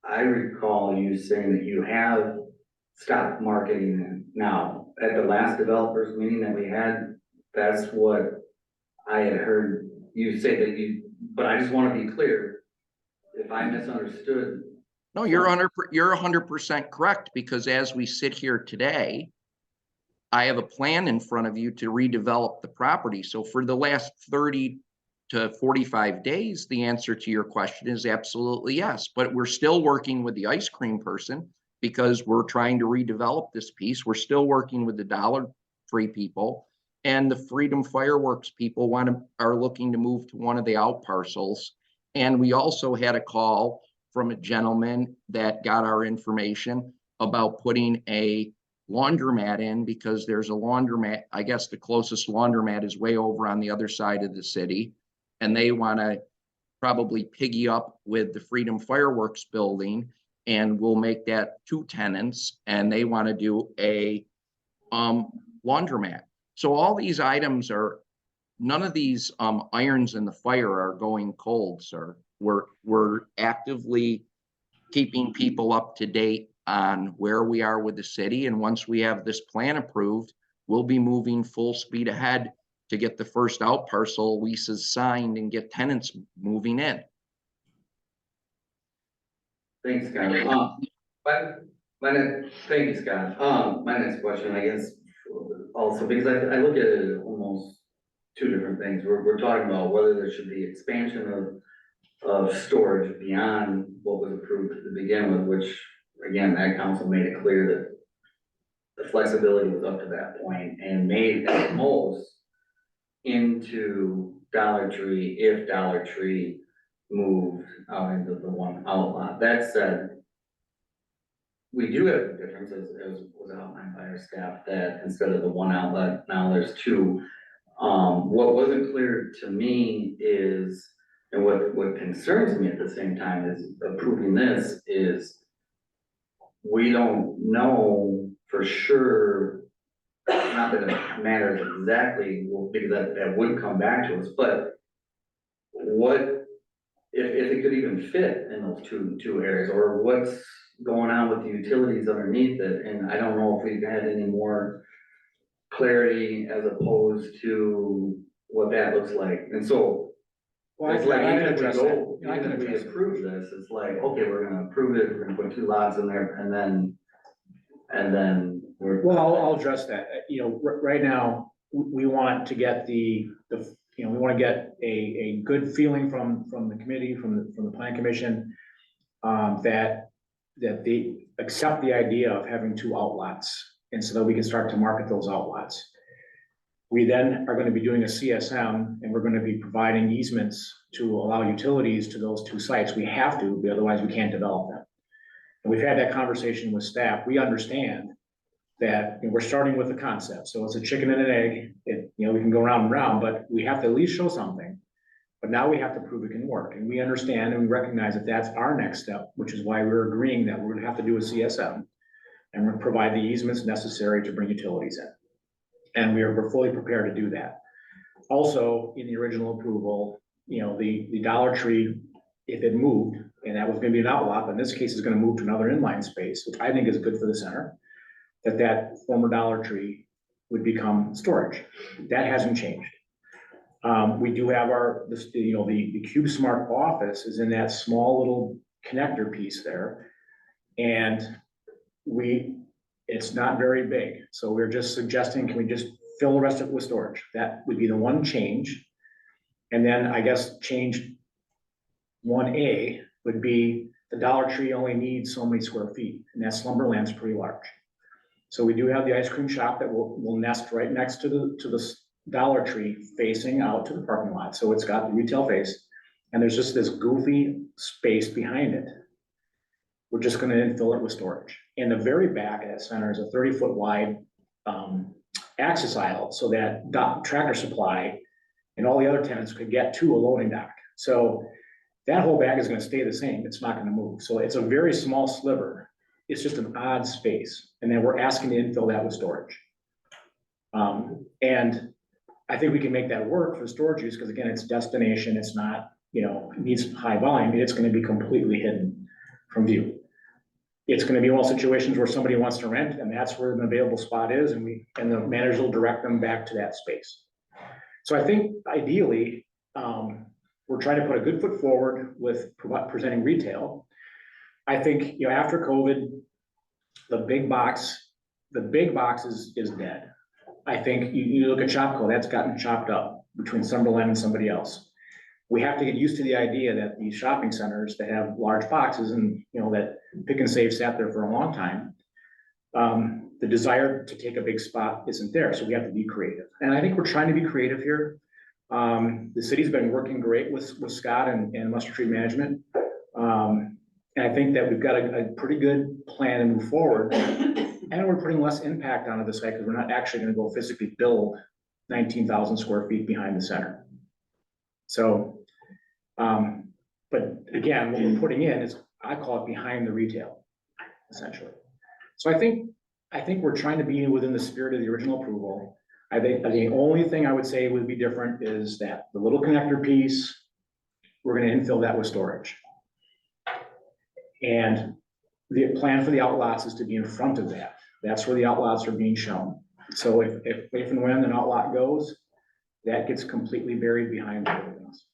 I recall you saying that you have stopped marketing it now. At the last developers meeting that we had, that's what I had heard you say that you, but I just want to be clear, if I misunderstood. No, you're 100% correct, because as we sit here today, I have a plan in front of you to redevelop the property. So for the last 30 to 45 days, the answer to your question is absolutely yes. But we're still working with the ice cream person because we're trying to redevelop this piece. We're still working with the Dollar Tree people, and the Freedom Fireworks people are looking to move to one of the out parcels. And we also had a call from a gentleman that got our information about putting a laundromat in, because there's a laundromat, I guess the closest laundromat is way over on the other side of the city. And they want to probably piggy up with the Freedom Fireworks building, and we'll make that 2 tenants, and they want to do a laundromat. So all these items are, none of these irons in the fire are going cold, sir. We're actively keeping people up to date on where we are with the city. And once we have this plan approved, we'll be moving full speed ahead to get the first out parcel leases signed and get tenants moving in. Thanks, Scott. Thank you, Scott. My next question, I guess, also, because I look at it almost two different things. We're talking about whether there should be expansion of storage beyond what was approved to begin with, which, again, that council made it clear that the flexibility was up to that point and made at most into Dollar Tree if Dollar Tree moved out into the one outlot. That said, we do have a difference, as was outlined by our staff, that instead of the one outlet, now there's 2. What wasn't clear to me is, and what concerns me at the same time is approving this, is we don't know for sure, not that it matters exactly, because that would come back to us, but what, if it could even fit in those two areas, or what's going on with the utilities underneath it, and I don't know if we've had any more clarity as opposed to what that looks like, and so Well, it's like, I even can if we address go, that. I can even if we address it. approve this, it's like, okay, we're gonna approve it, we're gonna put 2 lots in there, and then we're. Well, I'll address that. You know, right now, we want to get we want to get a good feeling from the committee, from the plan commission, that they accept the idea of having 2 outlots, and so that we can start to market those outlots. We then are going to be doing a CSM, and we're going to be providing easements to allow utilities to those 2 sites. We have to, otherwise we can't develop them. And we've had that conversation with staff. We understand that we're starting with a concept, so it's a chicken and an egg. We can go round and round, but we have to at least show something. But now we have to prove it can work, and we understand and we recognize that that's our next step, which is why we're agreeing that we're going to have to do a CSM, and we're going to provide the easements necessary to bring utilities in. And we're fully prepared to do that. Also, in the original approval, the Dollar Tree, if it moved, and that was going to be an outlot, but in this case is going to move to another inline space, which I think is good for the center, that former Dollar Tree would become storage. That hasn't changed. We do have the Cube Smart office is in that small little connector piece there. And it's not very big. So we're just suggesting, can we just fill the rest of it with storage? That would be the one change. And then I guess change 1A would be the Dollar Tree only needs so many square feet, and that Slumberland's pretty large. So we do have the ice cream shop that will nest right next to the Dollar Tree facing out to the parking lot. So it's got the retail face, and there's just this goofy space behind it. We're just gonna infill it with storage. In the very back of that center is a 30-foot wide access aisle, so that Tractor Supply and all the other tenants could get to a loading dock. So that whole back is gonna stay the same. It's not gonna move. So it's a very small sliver. It's just an odd space. And then we're asking to infill that with storage. And I think we can make that work for storage use, because again, it's destination. It's not, it needs high volume. It's gonna be completely hidden from view. It's gonna be one of those situations where somebody wants to rent, and that's where an available spot is, and the manager will direct them back to that space. So I think ideally, we're trying to put a good foot forward with presenting retail. I think, after COVID, the big box is dead. I think you look at Shopko, that's gotten chopped up between Summerlin and somebody else. we have to get used to the idea that these shopping centers that have large boxes and, you know, that Pick and Save sat there for a long time. The desire to take a big spot isn't there, so we have to be creative. And I think we're trying to be creative here. The city's been working great with Scott and Mustard Tree Management. And I think that we've got a pretty good plan to move forward. And we're putting less impact onto the site because we're not actually gonna go physically build 19,000 square feet behind the center. So, but again, what we're putting in is, I call it behind the retail, essentially. So I think we're trying to be within the spirit of the original approval. I think the only thing I would say would be different is that the little connector piece, we're gonna infill that with storage. And the plan for the outlots is to be in front of that. That's where the outlots are being shown. So if and when an outlot goes, that gets completely buried behind everything else.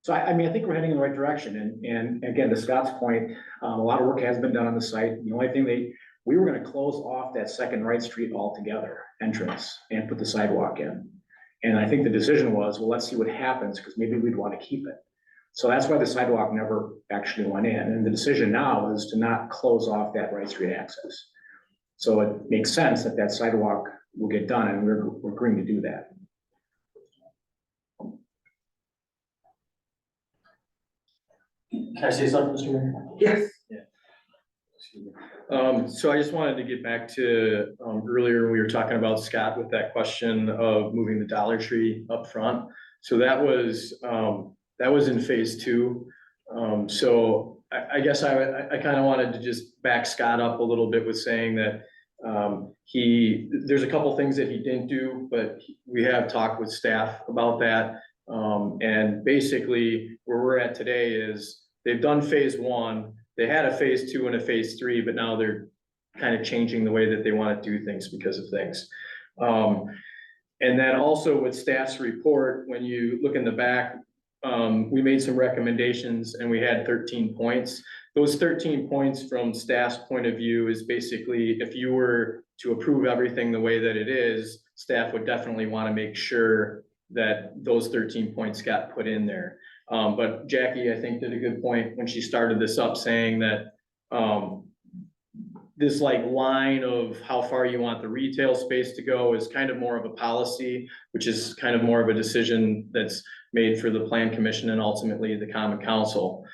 So I mean, I think we're heading in the right direction. And again, to Scott's point, a lot of work has been done on the site. The only thing we were gonna close off that second Wright Street altogether, entrance, and put the sidewalk in. And I think the decision was, well, let's see what happens, because maybe we'd want to keep it. So that's why the sidewalk never actually went in. And the decision now is to not close off that Wright Street access. So it makes sense that that sidewalk will get done, and we're agreeing to do that. Can I say something, Mr. Mayor? Yes. So I just wanted to get back to, earlier, we were talking about Scott with that question of moving the Dollar Tree up front. So that was in phase two. So I guess I kind of wanted to just back Scott up a little bit with saying that, there's a couple things that he didn't do, but we have talked with staff about that. And basically where we're at today is they've done phase one. They had a phase two and a phase three, but now they're kind of changing the way that they want to do things because of things. And then also with staff's report, when you look in the back, we made some recommendations and we had 13 points. Those 13 points from staff's point of view is basically, if you were to approve everything the way that it is, staff would definitely want to make sure that those 13 points got put in there. But Jackie, I think, did a good point when she started this up, saying that this like line of how far you want the retail space to go is kind of more of a policy, which is kind of more of a decision that's made for the plan commission and ultimately the common council.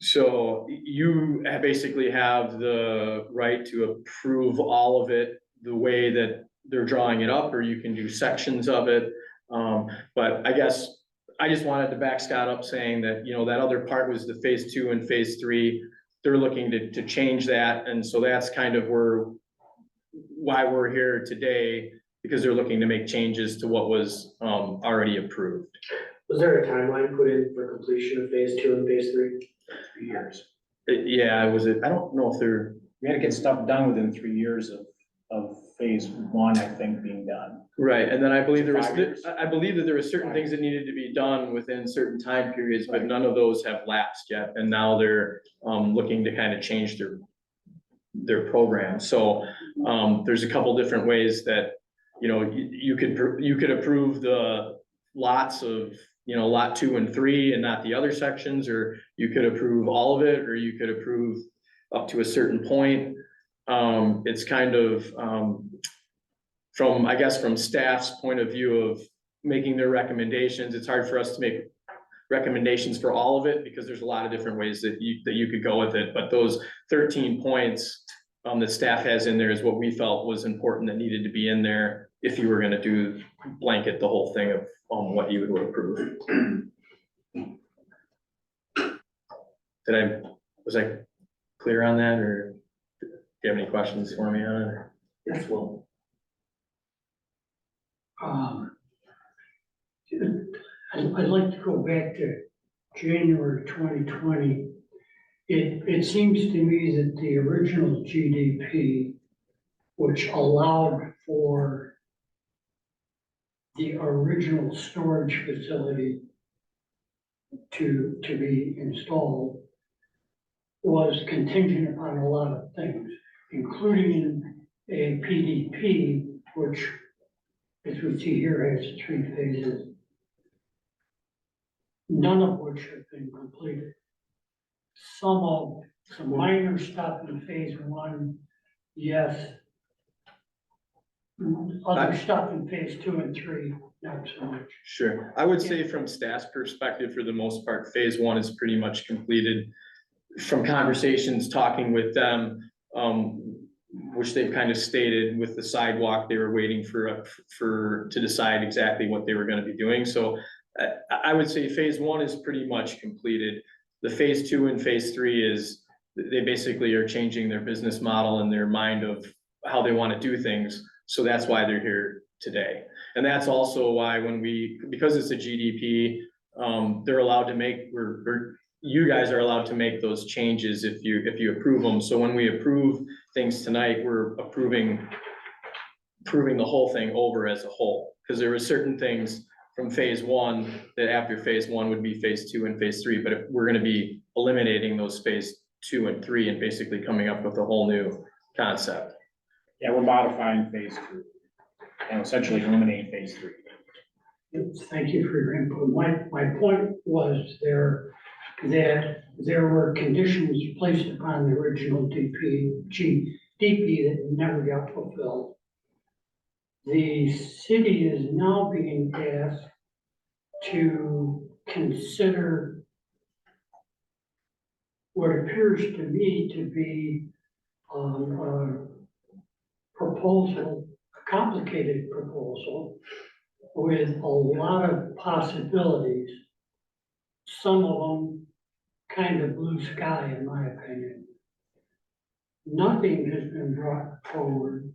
So you basically have the right to approve all of it the way that they're drawing it up, or you can do sections of it. But I guess I just wanted to back Scott up saying that, you know, that other part was the phase two and phase three. They're looking to change that. And so that's kind of why we're here today, because they're looking to make changes to what was already approved. Was there a timeline put in for completion of phase two and phase three? 3 years. Yeah, I don't know if they're, We had to get stuff done within 3 years of phase one, I think, being done. right. And then I believe So 5 years? I believe that there were certain things that needed to be done within certain time periods, but none of those have lapsed yet. And now they're looking to kind of change their program. So there's a couple different ways that, you know, you could approve the lots of, you know, lot 2 and 3 and not the other sections, or you could approve all of it, or you could approve up to a certain point. It's kind of from staff's point of view of making their recommendations, it's hard for us to make recommendations for all of it because there's a lot of different ways that you could go with it. But those 13 points that staff has in there is what we felt was important that needed to be in there if you were gonna do blanket the whole thing of what you would approve. Was I clear on that, or do you have any questions for me on it? Yes, well. I'd like to go back to January 2020. It seems to me that the original GDP, which allowed for the original storage facility to be installed, was contingent upon a lot of things, including a PDP, which, as we see here, has 3 phases. none of which have been completed. Some minor stuff in phase one, yes. Other stuff in phase two and three, not so much. Sure. I would say from staff's perspective, for the most part, phase one is pretty much completed. From conversations, talking with them, which they've kind of stated with the sidewalk, they were waiting to decide exactly what they were gonna be doing. So I would say phase one is pretty much completed. The phase two and phase three is, they basically are changing their business model and their mind of how they wanna do things. So that's why they're here today. And that's also why because it's a GDP, they're allowed to make, you guys are allowed to make those changes if you approve them. So when we approve things tonight, we're approving the whole thing over as a whole. Because there were certain things from phase one that after phase one would be phase two and phase three, but if we're gonna be eliminating those phase two and three and basically coming up with a whole new concept. Yeah, we're modifying phase two and essentially eliminating phase three. Thank you for your input. My point was that there were conditions placed upon the original DP that never got fulfilled. The city is now being asked to consider what appears to me to be a proposal, a complicated proposal with a lot of possibilities, some of them kind of blue sky, in my opinion. Nothing has been brought forward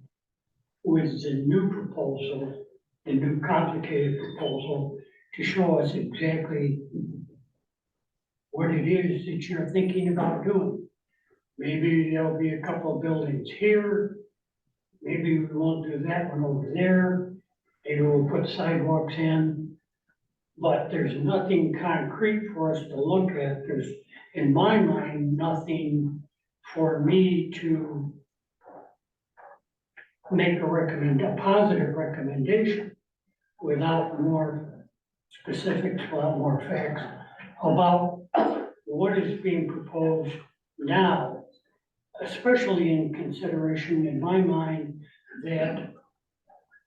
with the new proposal, the new complicated proposal, to show us exactly what it is that you're thinking about doing. Maybe there'll be a couple of buildings here, maybe we won't do that one over there, maybe we'll put sidewalks in, but there's nothing concrete for us to look at. There's, in my mind, nothing for me to make a positive recommendation without more specifics, without more facts about what is being proposed now, especially in consideration, in my mind, that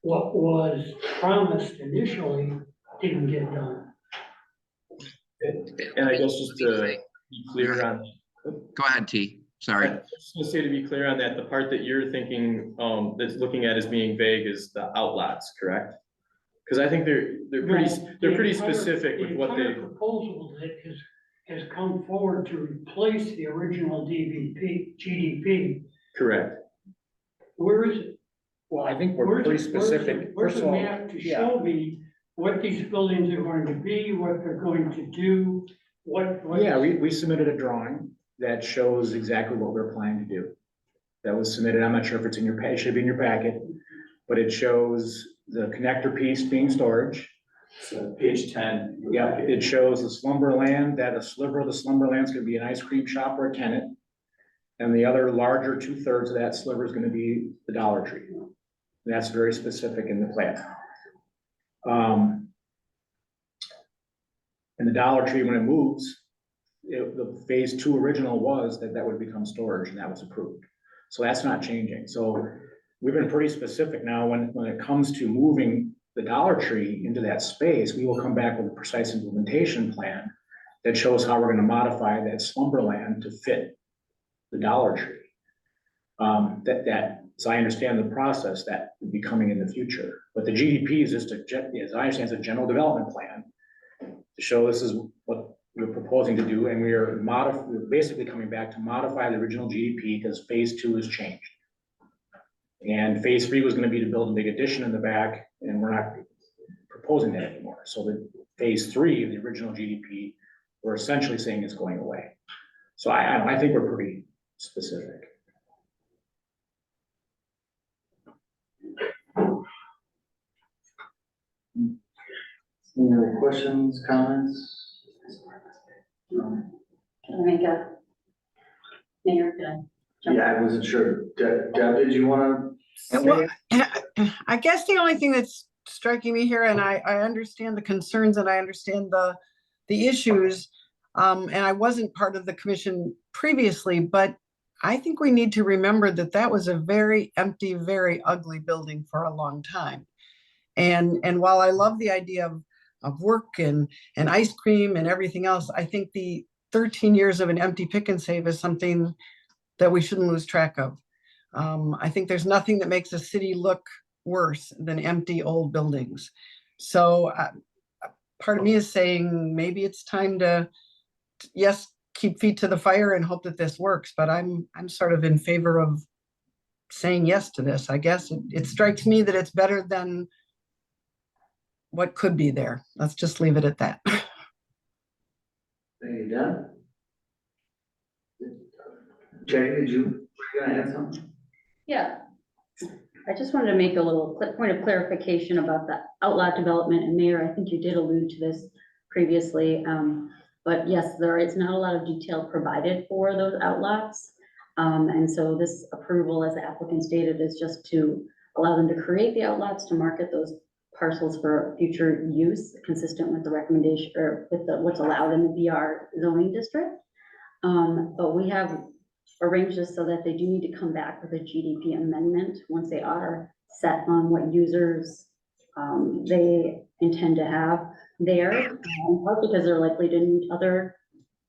what was promised initially didn't get done. And I guess just to be clear on. Go ahead, T. Sorry. Just to say, to be clear on that, the part that you're thinking, that's looking at as being vague is the outlots, correct? Because I think they're pretty specific with what The they. entire proposal that has come forward to replace the original GDP, Correct. where is it? Well, I think we're Where's pretty the- specific. Where's First the of all, map to yeah. show me what these buildings are going to be, what they're going to do, what? Yeah, we submitted a drawing that shows exactly what we're planning to do. That was submitted, I'm not sure if it's in your, it should be in your packet, but it shows the connector piece being storage. So page 10. Yeah, it shows the slumberland, that a sliver of the slumberland is gonna be an ice cream shop or a tenant. And the other larger 2/3 of that sliver is gonna be the Dollar Tree. And that's very specific in the plan. And the Dollar Tree, when it moves, the phase two original was that would become storage, and that was approved. So that's not changing. So we've been pretty specific now, when it comes to moving the Dollar Tree into that space, we will come back with a precise implementation plan that shows how we're gonna modify that slumberland to fit the Dollar Tree. So I understand the process that would be coming in the future, but the GDP is just as I understand, it's a general development plan to show this is what we're proposing to do, and we're basically coming back to modify the original GDP because phase two has changed. And phase three was gonna be to build a big addition in the back, and we're not proposing that anymore. So the phase three of the original GDP, we're essentially saying it's going away. So I think we're pretty specific. Any other questions, comments? Can I make a, Mayor, could I jump? Yeah, I wasn't sure. Deb, did you wanna say Well, it? I guess the only thing that's striking me here, and I understand the concerns and I understand the issues. And I wasn't part of the commission previously, but I think we need to remember that that was a very empty, very ugly building for a long time. And while I love the idea of work and ice cream and everything else, I think the 13 years of an empty pick and save is something that we shouldn't lose track of. I think there's nothing that makes a city look worse than empty old buildings. So part of me is saying maybe it's time to, yes, keep feet to the fire and hope that this works, but I'm sort of in favor of saying yes to this. I guess it strikes me that it's better than what could be there. Let's just leave it at that. Thank you, Deb. Jay, were you gonna add something? Yeah. I just wanted to make a little point of clarification about the outlot development, and Mayor, I think you did allude to this previously. But yes, there is not a lot of detail provided for those outlots. And so this approval, as the applicant stated, is just to allow them to create the outlots, to market those parcels for future use, consistent with the recommendation or with what's allowed in the VR zoning district. But we have arranged this so that they do need to come back with a GDP amendment once they are set on what users they intend to have there, in part because they're likely to need other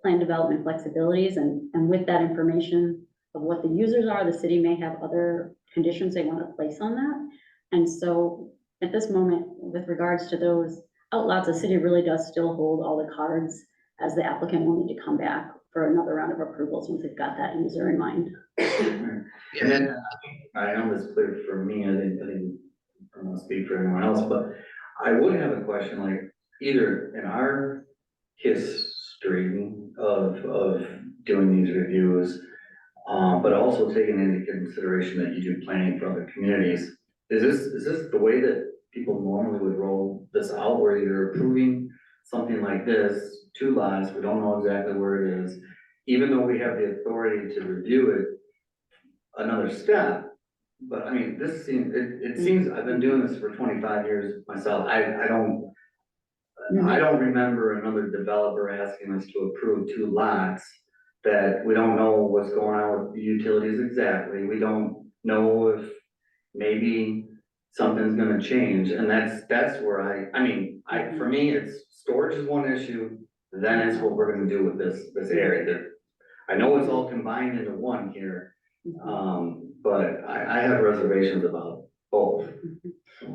plan development flexibilities, and with that information of what the users are, the city may have other conditions they want to place on that. And so at this moment, with regards to those outlots, the city really does still hold all the cards, as the applicant will need to come back for another round of approvals once they've got that user in mind. And then, I know this is clear for me, I don't want to speak for anyone else, but I would have a question, like, either in our history of doing these reviews, but also taking into consideration that you do planning for other communities, is this the way that people normally would roll this out, where you're approving something like this, 2 lots, we don't know exactly where it is, even though we have the authority to review it another step? But I mean, this seems, it seems, I've been doing this for 25 years myself, I don't remember another developer asking us to approve 2 lots that we don't know what's going on with the utilities exactly, we don't know if maybe something's gonna change, and that's where for me, it's storage is one issue, then it's what we're gonna do with this area there. I know it's all combined into one here, but I have reservations about both.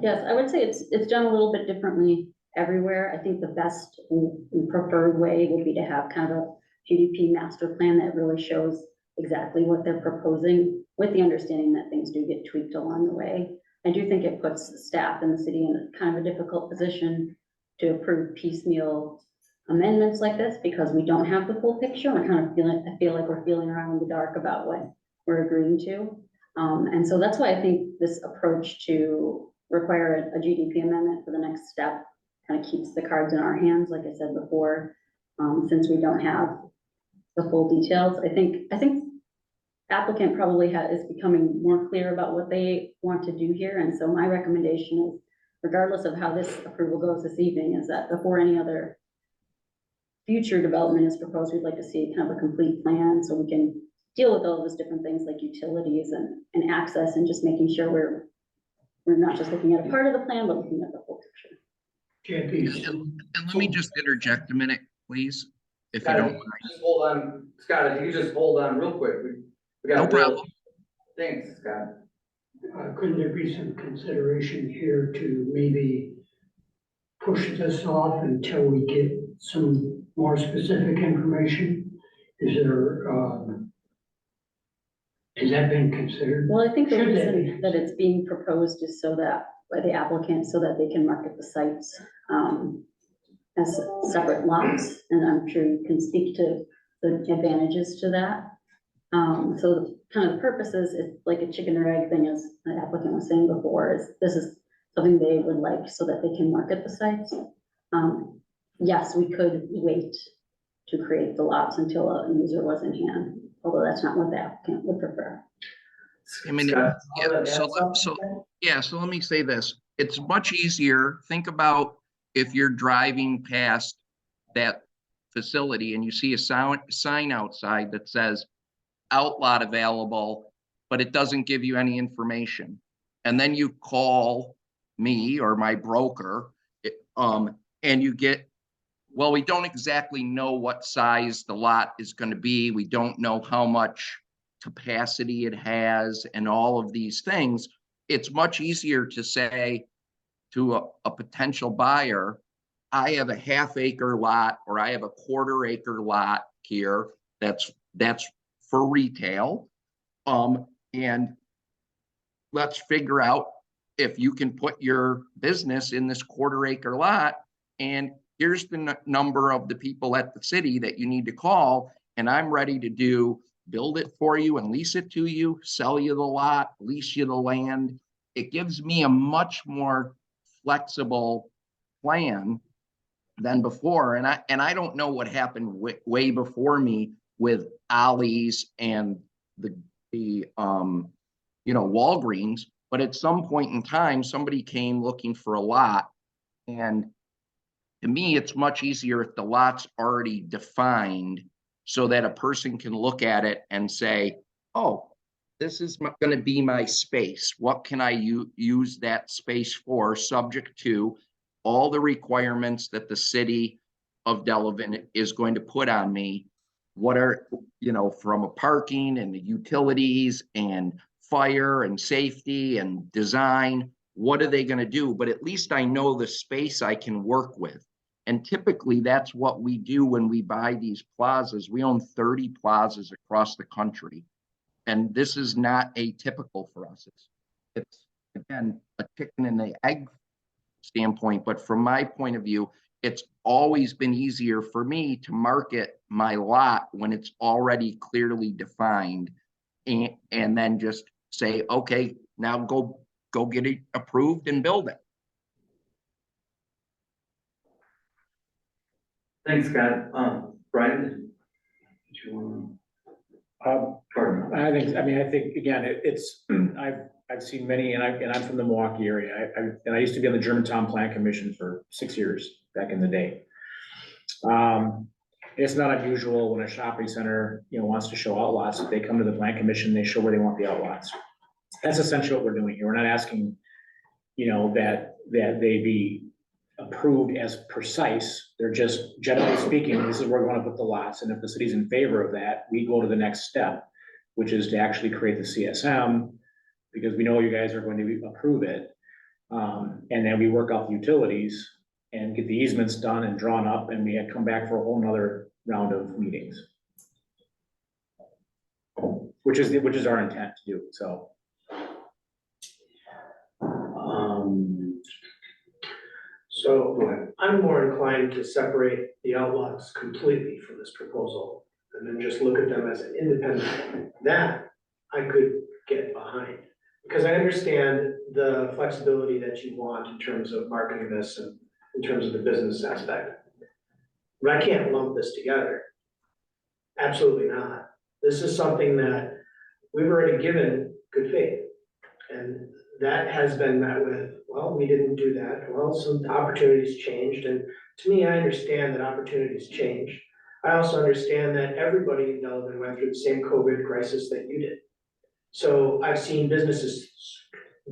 Yes, I would say it's done a little bit differently everywhere. I think the best and preferred way would be to have kind of a GDP master plan that really shows exactly what they're proposing, with the understanding that things do get tweaked along the way. I do think it puts staff in the city in kind of a difficult position to approve piecemeal amendments like this, because we don't have the full picture. We're kind of I feel like we're feeling around in the dark about what we're agreeing to. And so that's why I think this approach to require a GDP amendment for the next step kind of keeps the cards in our hands, like I said before, since we don't have the full details. I think applicant probably is becoming more clear about what they want to do here. And so my recommendation is, regardless of how this approval goes this evening, is that before any other future development is proposed, we'd like to see kind of a complete plan so we can deal with all those different things like utilities and access, and just making sure we're not just looking at a part of the plan, but looking at the whole picture. And let me just interject a minute, please, if you Scott, don't mind. just hold on, Scott, if you could just hold on real quick, we got No problem. Thanks, Scott. Couldn't there be some consideration here to maybe push this off until we get some more specific information? Has that been considered? Well, I think the Should that reason be? that it's being proposed is so that, by the applicant, so that they can market the sites as separate lots, and I'm sure you can speak to the advantages to that. So kind of the purpose is, it's like a chicken or egg thing, as the applicant was saying before, is this is something they would like so that they can market the sites. Yes, we could wait to create the lots until a user was in hand, although that's not what the applicant would prefer. I mean, Scott, yeah, so let me say this. It's much easier. Think about if you're driving past that facility and you see a sign outside that says outlot available, but it doesn't give you any information. And then you call me or my broker, and you get, well, we don't exactly know what size the lot is going to be. We don't know how much capacity it has and all of these things. It's much easier to say to a potential buyer, I have a half-acre lot or I have a quarter-acre lot here that's for retail. And let's figure out if you can put your business in this quarter-acre lot, and here's the number of the people at the city that you need to call, and I'm ready to build it for you and lease it to you, sell you the lot, lease you the land. It gives me a much more flexible plan than before. And I don't know what happened way before me with Ollie's and the Walgreens, but at some point in time, somebody came looking for a lot. And to me, it's much easier if the lot's already defined so that a person can look at it and say, oh, this is going to be my space. What can I use that space for, subject to all the requirements that the city of Delavan is going to put on me? What are, from a parking and the utilities and fire and safety and design, what are they going to do? But at least I know the space I can work with. And typically that's what we do when we buy these plazas. We own 30 plazas across the country. And this is not atypical for us. It's again, a chicken and the egg standpoint. But from my point of view, it's always been easier for me to market my lot when it's already clearly defined, and then just say, okay, now go get it approved and build it. Thanks, Scott. Brian, did you want to? I think again, I've seen many, and I'm from the Milwaukee area. I used to be on the Germantown Plan Commission for 6 years back in the day. It's not unusual when a shopping center, wants to show outlots, if they come to the Plan Commission, they show where they want the outlots. That's essentially what we're doing here. We're not asking, that they be approved as precise. They're just, generally speaking, this is where we want to put the lots. And if the city's in favor of that, we go to the next step, which is to actually create the CSM, because we know you guys are going to approve it. And then we work out the utilities and get the easements done and drawn up, and we had come back for a whole nother round of meetings. Which is our intent to do, so. So I'm more inclined to separate the outlots completely from this proposal and then just look at them as an independent. That I could get behind, because I understand the flexibility that you want in terms of marketing this and in terms of the business aspect. But I can't lump this together. Absolutely not. This is something that we've already given good faith. And that has been met with, well, we didn't do that. Well, some opportunities changed. And to me, I understand that opportunities change. I also understand that everybody in Delavan went through the same COVID crisis that you did. So I've seen businesses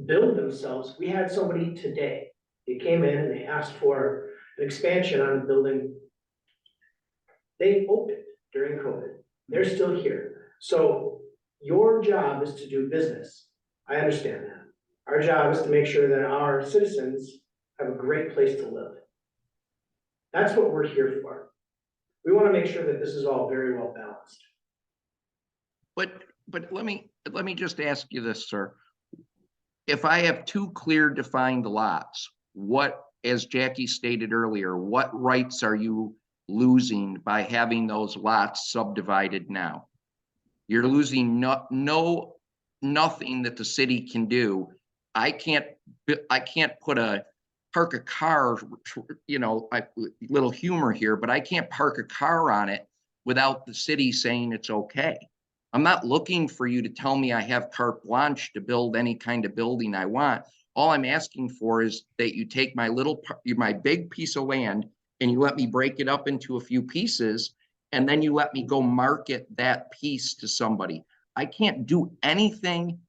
build themselves. We had somebody today, they came in and they asked for an expansion on a building. They opened during COVID. They're still here. So your job is to do business. I understand that. Our job is to make sure that our citizens have a great place to live. That's what we're here for. We want to make sure that this is all very well balanced. But let me just ask you this, sir. If I have two clear defined lots, what, as Jackie stated earlier, what rights are you losing by having those lots subdivided now? You're losing nothing that the city can do. I can't park a car, little humor here, but I can't park a car on it without the city saying it's okay. I'm not looking for you to tell me I have carte blanche to build any kind of building I want. All I'm asking for is that you take my big piece of land and you let me break it up into a few pieces, and then you let me go market that piece to somebody. I can't do anything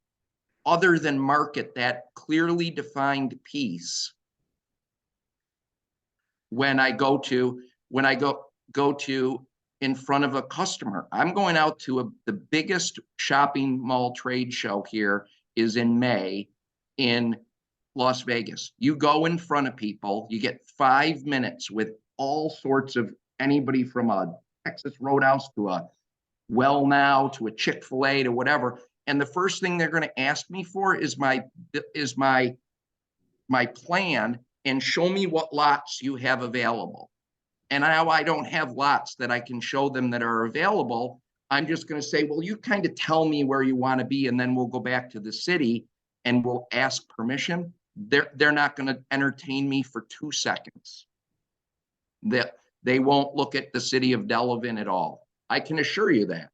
other than market that clearly defined piece when I go to in front of a customer. I'm going out to the biggest shopping mall trade show here is in May in Las Vegas. You go in front of people, you get 5 minutes with all sorts of anybody from a Texas Roadhouse to a Well Now to a Chick-fil-A to whatever. And the first thing they're going to ask me for is my plan and show me what lots you have available. And now I don't have lots that I can show them that are available. I'm just going to say, well, you kind of tell me where you want to be, and then we'll go back to the city and we'll ask permission. They're not going to entertain me for 2 seconds. They won't look at the city of Delavan at all. I can assure you that.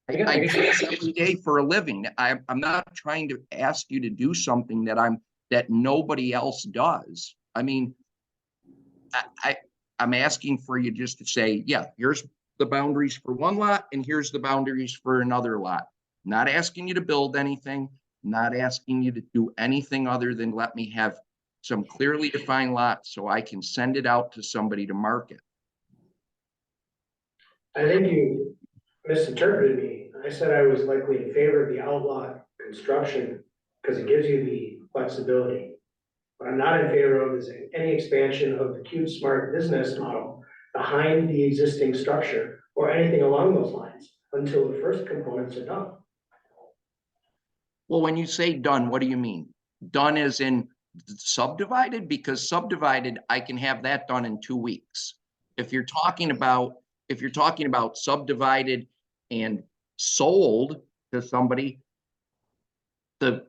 I do this every day for a living. I'm not trying to ask you to do something that nobody else does. I mean, I'm asking for you just to say, yeah, here's the boundaries for one lot and here's the boundaries for another lot. Not asking you to build anything, not asking you to do anything other than let me have some clearly defined lots so I can send it out to somebody to market. I think you misinterpreted me. I said I was likely in favor of the outlaw construction because it gives you the flexibility. What I'm not in favor of is any expansion of the CubeSmart business model behind the existing structure or anything along those lines until the first components are done. Well, when you say done, what do you mean? Done as in subdivided? Because subdivided, I can have that done in 2 weeks. If you're talking about subdivided and sold to somebody, the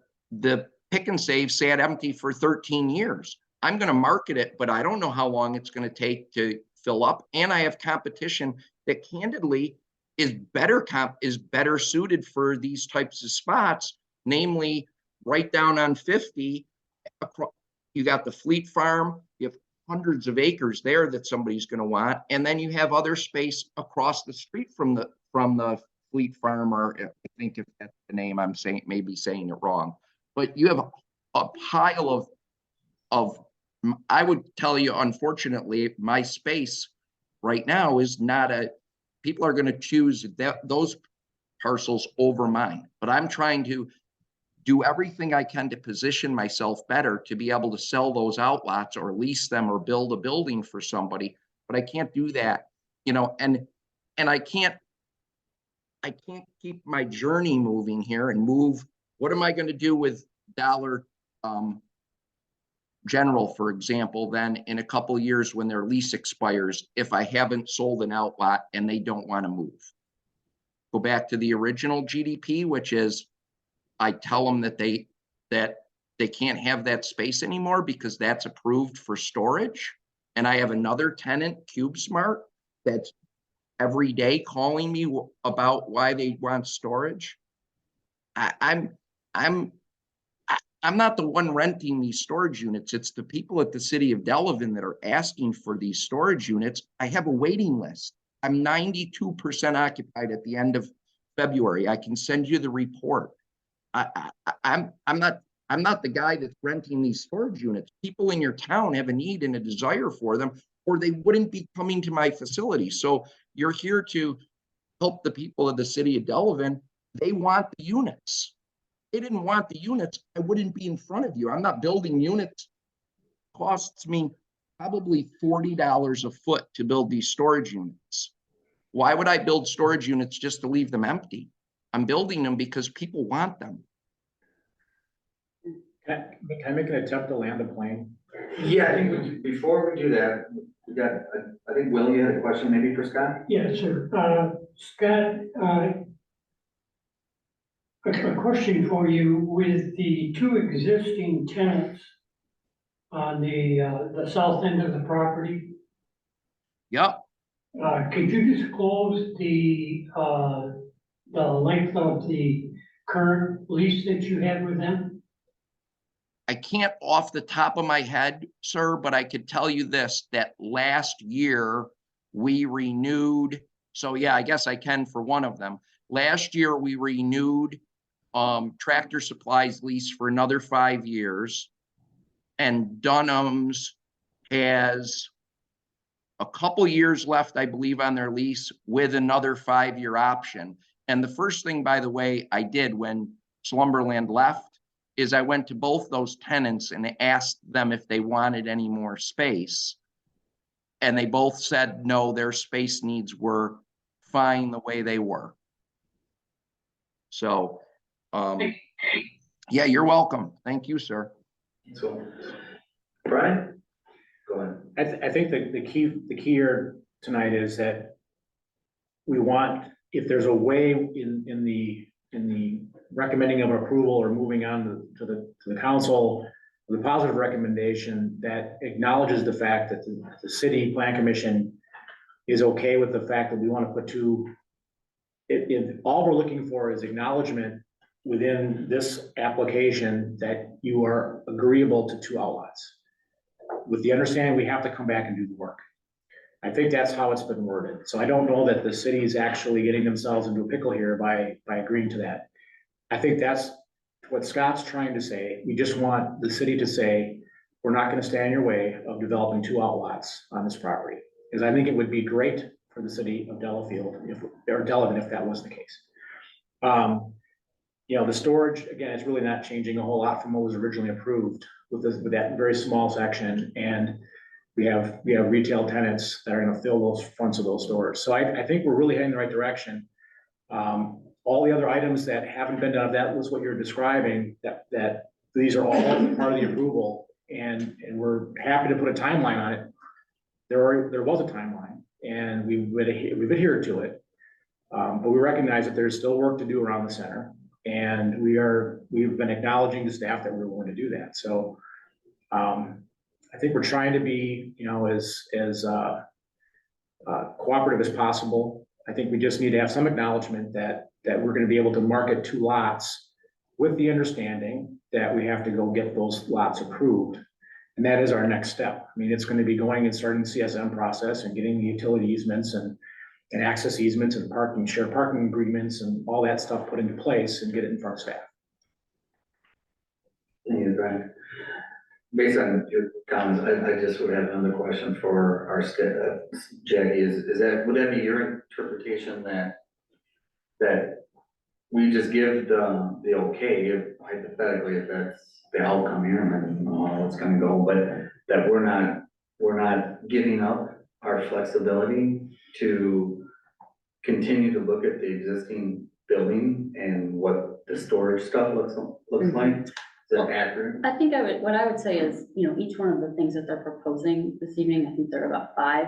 Pick and Save sat empty for 13 years. I'm going to market it, but I don't know how long it's going to take to fill up. And I have competition that candidly is better suited for these types of spots, namely right down on 50. You got the Fleet Farm, you have hundreds of acres there that somebody's going to want. And then you have other space across the street from the Fleet Farm, or I think if that's the name, I'm maybe saying it wrong. But you have a pile of, I would tell you, unfortunately, my space right now is not people are going to choose those parcels over mine. But I'm trying to do everything I can to position myself better to be able to sell those outlots or lease them or build a building for somebody. But I can't do that, and I can't keep my journey moving here and move. What am I going to do with Dollar General, for example, then in a couple of years when their lease expires, if I haven't sold an outlot and they don't want to move? Go back to the original GDP, which is I tell them that they can't have that space anymore because that's approved for storage. And I have another tenant, CubeSmart, that's every day calling me about why they want storage. I'm not the one renting these storage units. It's the people at the city of Delavan that are asking for these storage units. I have a waiting list. I'm 92% occupied at the end of February. I can send you the report. I'm not the guy that's renting these storage units. People in your town have a need and a desire for them, or they wouldn't be coming to my facility. So you're here to help the people of the city of Delavan. They want the units. They didn't want the units, I wouldn't be in front of you. I'm not building units. It costs me probably $40 a foot to build these storage units. Why would I build storage units just to leave them empty? I'm building them because people want them. Can I make an attempt to land the plane? Yeah, I think before we do that, we got, I think Will, you had a question maybe for Scott? Yeah, sure. Scott, a question for you. With the 2 existing tenants on the south end of the property, Yep. could you disclose the length of the current lease that you have with them? I can't off the top of my head, sir, but I could tell you this, that last year we renewed, so yeah, I guess I can for one of them. Last year, we renewed Tractor Supply's lease for another 5 years. And Dunham's has a couple years left, I believe, on their lease with another 5-year option. And the first thing, by the way, I did when Slumberland left is I went to both those tenants and asked them if they wanted any more space. And they both said, no, their space needs were fine the way they were. So, yeah, you're welcome. Thank you, sir. So, Brian? Go ahead. I think the key here tonight is that we want, if there's a way in the recommending of approval or moving on to the council, the positive recommendation that acknowledges the fact that the city plan commission is okay with the fact that we want to put two, if all we're looking for is acknowledgement within this application that you are agreeable to 2 outlots, with the understanding we have to come back and do the work. I think that's how it's been worded. So I don't know that the city is actually getting themselves into a pickle here by agreeing to that. I think that's what Scott's trying to say. We just want the city to say, we're not going to stand in your way of developing 2 outlots on this property. Because I think it would be great for the city of Delafield, or Delavan, if that was the case. You know, the storage, again, it's really not changing a whole lot from what was originally approved with that very small section. And we have retail tenants that are going to fill those fronts of those stores. So I think we're really heading in the right direction. All the other items that haven't been done, that was what you're describing, that these are all part of the approval, and we're happy to put a timeline on it. There was a timeline, and we've adhered to it. But we recognize that there's still work to do around the center, and we've been acknowledging to staff that we're willing to do that. So I think we're trying to be, you know, as cooperative as possible. I think we just need to have some acknowledgement that we're going to be able to market 2 lots with the understanding that we have to go get those lots approved. And that is our next step. I mean, it's going to be going and starting the CSM process and getting the utility easements and access easements and shared parking agreements and all that stuff put into place and get it in front of staff. Thank you, Brian. Based on your comments, I just would have another question for our staff. Jackie, would that be your interpretation that we just give the okay, if hypothetically, if that's the outcome here, and I don't know how it's gonna go, but that we're not giving up our flexibility to continue to look at the existing building and what the storage stuff looks like? Is that accurate? I think what I would say is, you know, each one of the things that they're proposing this evening, I think there are about 5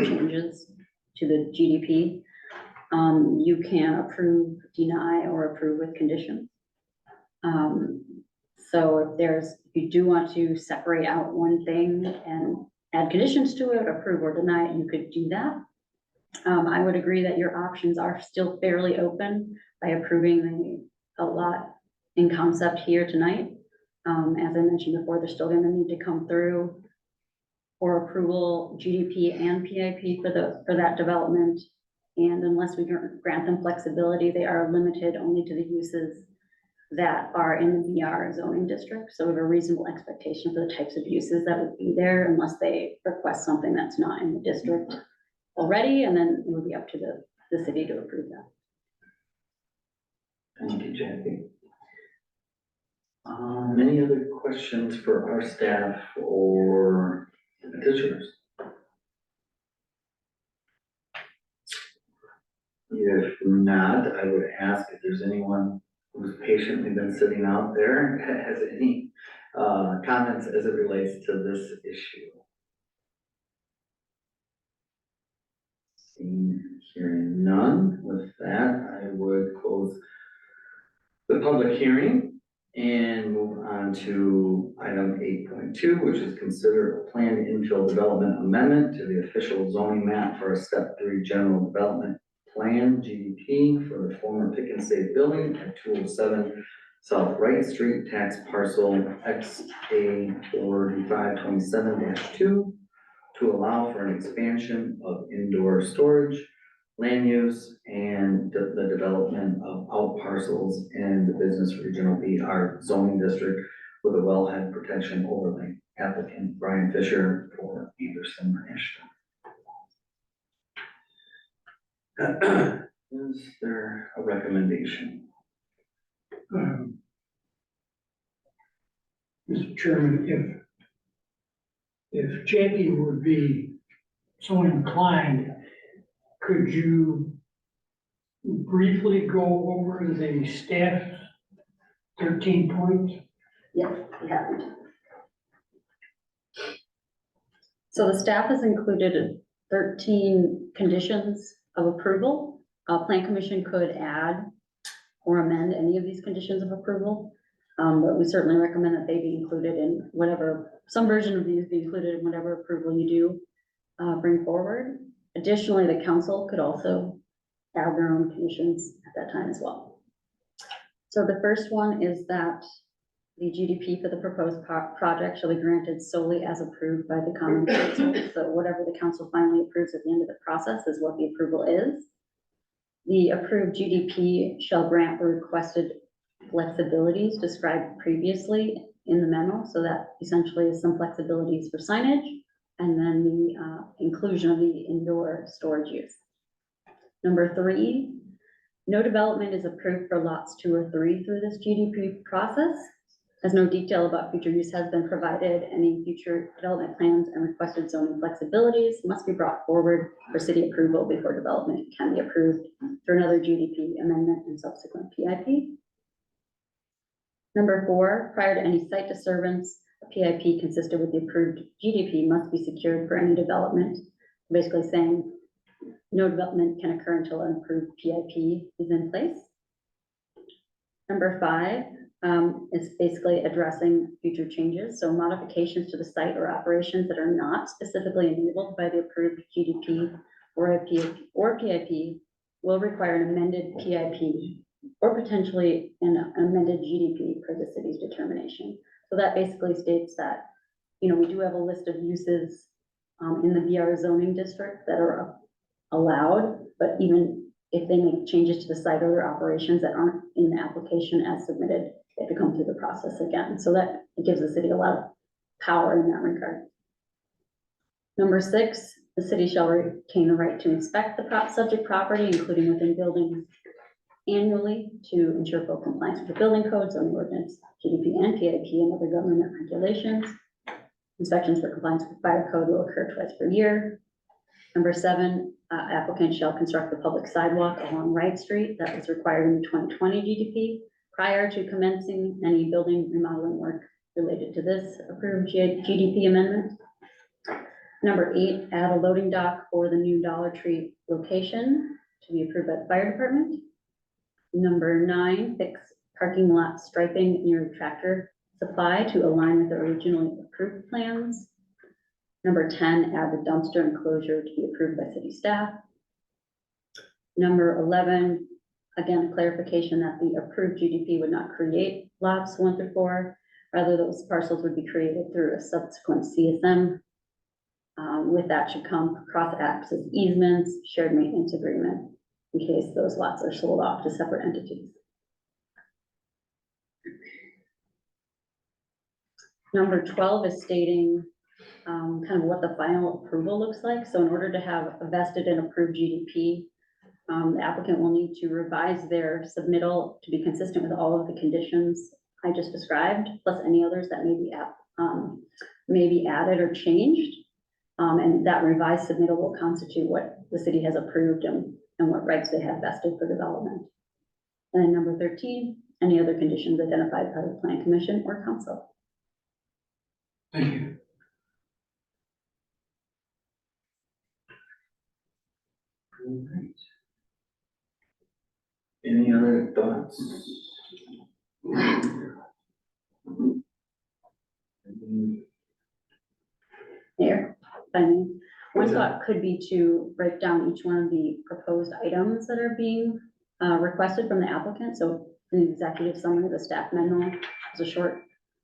changes to the GDP. You can approve, deny, or approve with conditions. So if you do want to separate out one thing and add conditions to it, approve or deny it, you could do that. I would agree that your options are still fairly open by approving a lot in concept here tonight. As I mentioned before, they're still gonna need to come through for approval, GDP and PIP for that development. And unless we grant them flexibility, they are limited only to the uses that are in the VR zoning district. So we have a reasonable expectation for the types of uses that would be there unless they request something that's not in the district already, and then it would be up to the city to approve that. Thank you, Jackie. Any other questions for our staff or petitioners? If not, I would ask if there's anyone who's patiently been sitting out there, has any comments as it relates to this issue. Hearing none, with that, I would close the public hearing and move on to item 8.2, which is consider a planned infill development amendment to the official zoning map for a step 3 general development plan, GDP, for the former Pick and Save building at 207 South Wright Street, tax parcel XA 4527-2 to allow for an expansion of indoor storage, land use, and the development of out parcels in the business regional BR zoning district with a wellhead protection overlay. Applicant Brian Fisher for Everson Ashton. Is there a recommendation? Mr. Chairman, if Jackie would be so inclined, could you briefly go over the staff 13 points? Yes, we have. So the staff has included 13 conditions of approval. Plan Commission could add or amend any of these conditions of approval. But we certainly recommend that they be included in whatever, some version of these be included in whatever approval you do bring forward. Additionally, the council could also add their own conditions at that time as well. So the first one is that the GDP for the proposed project shall be granted solely as approved by the Common Council. So whatever the council finally approves at the end of the process is what the approval is. The approved GDP shall grant the requested flexibilities described previously in the memo. So that essentially is some flexibilities for signage and then the inclusion of the indoor storage use. Number 3, no development is approved for lots 2 or 3 through this GDP process. As no detail about future use has been provided, any future development plans and requested zoning flexibilities must be brought forward for city approval before development can be approved through another GDP amendment and subsequent PIP. Number 4, prior to any site disturbance, a PIP consistent with the approved GDP must be secured for any development. Basically saying no development can occur until an approved PIP is in place. Number 5 is basically addressing future changes. So modifications to the site or operations that are not specifically enabled by the approved GDP or a PIP will require an amended PIP or potentially an amended GDP per the city's determination. So that basically states that, you know, we do have a list of uses in the BR zoning district that are allowed, but even if they make changes to the site or their operations that aren't in the application as submitted, they have to come through the process again. So that it gives the city a lot of power in that regard. Number 6, the city shall retain the right to inspect the subject property, including within buildings, annually to ensure full compliance with the building code, zoning ordinance, GDP and PIP, and other government regulations. Inspections for compliance with fire code will occur twice per year. Number 7, applicant shall construct the public sidewalk along Wright Street that was required in the 2020 GDP prior to commencing any building remodeling work related to this approved GDP amendment. Number 8, add a loading dock for the new Dollar Tree location to be approved by the fire department. Number 9, fix parking lot striping near tractor supply to align with the originally approved plans. Number 10, add the dumpster enclosure to be approved by city staff. Number 11, again, a clarification that the approved GDP would not create lots 1 through 4. Rather, those parcels would be created through a subsequent CSM. With that should come cross-access easements, shared maintenance agreement, in case those lots are sold off to separate entities. Number 12 is stating kind of what the final approval looks like. So in order to have a vested and approved GDP, the applicant will need to revise their submittal to be consistent with all of the conditions I just described, plus any others that may be added or changed. And that revised submittal will constitute what the city has approved and what rights they have vested for development. And then number 13, any other conditions identified by the Plan Commission or Council. Thank you. Alright. Any other thoughts? Here, one thought could be to break down each one of the proposed items that are being requested from the applicant. So an executive summary, the staff memo, as a short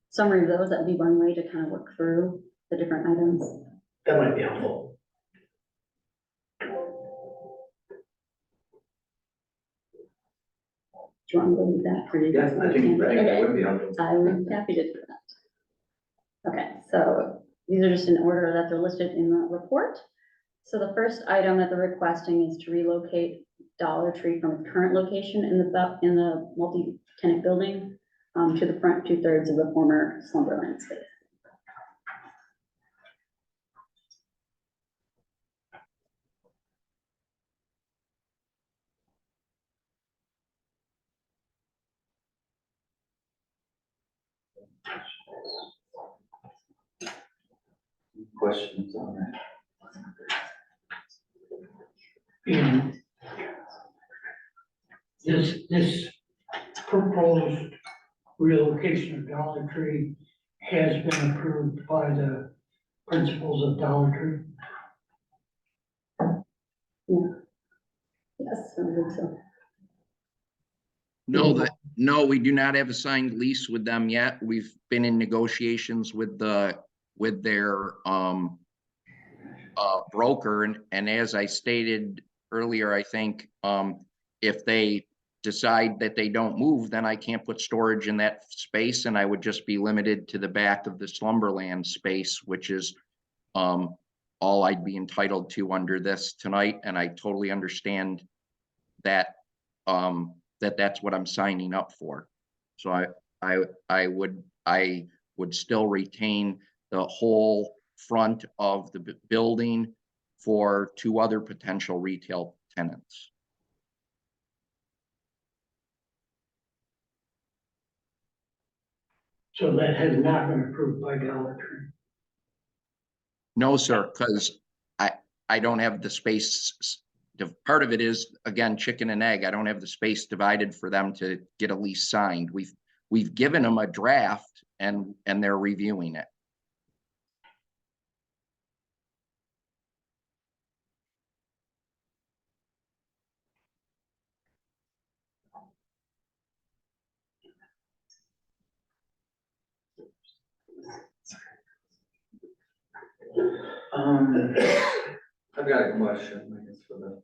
summary of those. That would be one way to kind of work through the different items. That might be helpful. Do you want me to leave that for you? Yeah, I think that Okay. would be helpful. I would be happy to do that. Okay, so these are just in order that they're listed in the report. So the first item that they're requesting is to relocate Dollar Tree from its current location in the multi-tenant building to the front 2/3 of the former Slumberland space. Questions on that? And this proposed relocation of Dollar Tree has been approved by the principals of Dollar Tree. Yes, I think so. No, we do not have a signed lease with them yet. We've been in negotiations with their broker, and as I stated earlier, I think if they decide that they don't move, then I can't put storage in that space, and I would just be limited to the back of the Slumberland space, which is all I'd be entitled to under this tonight, and I totally understand that that's what I'm signing up for. So I would still retain the whole front of the building for 2 other potential retail tenants. So that has not been approved by Dollar Tree. No, sir, because I don't have the space. Part of it is, again, chicken and egg. I don't have the space divided for them to get a lease signed. We've given them a draft and they're reviewing it. I've got a question, I guess, for the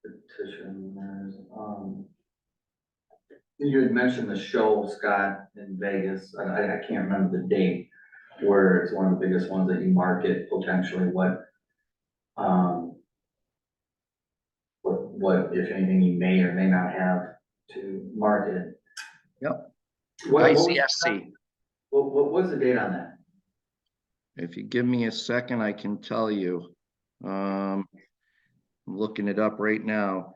petitioners. You had mentioned the show, Scott, in Vegas. I can't remember the date, where it's one of the biggest ones that you market potentially. What, if anything, you may or may not have to market? Yep. What was- ICSC. What was the date on that? If you give me a second, I can tell you. I'm looking it up right now.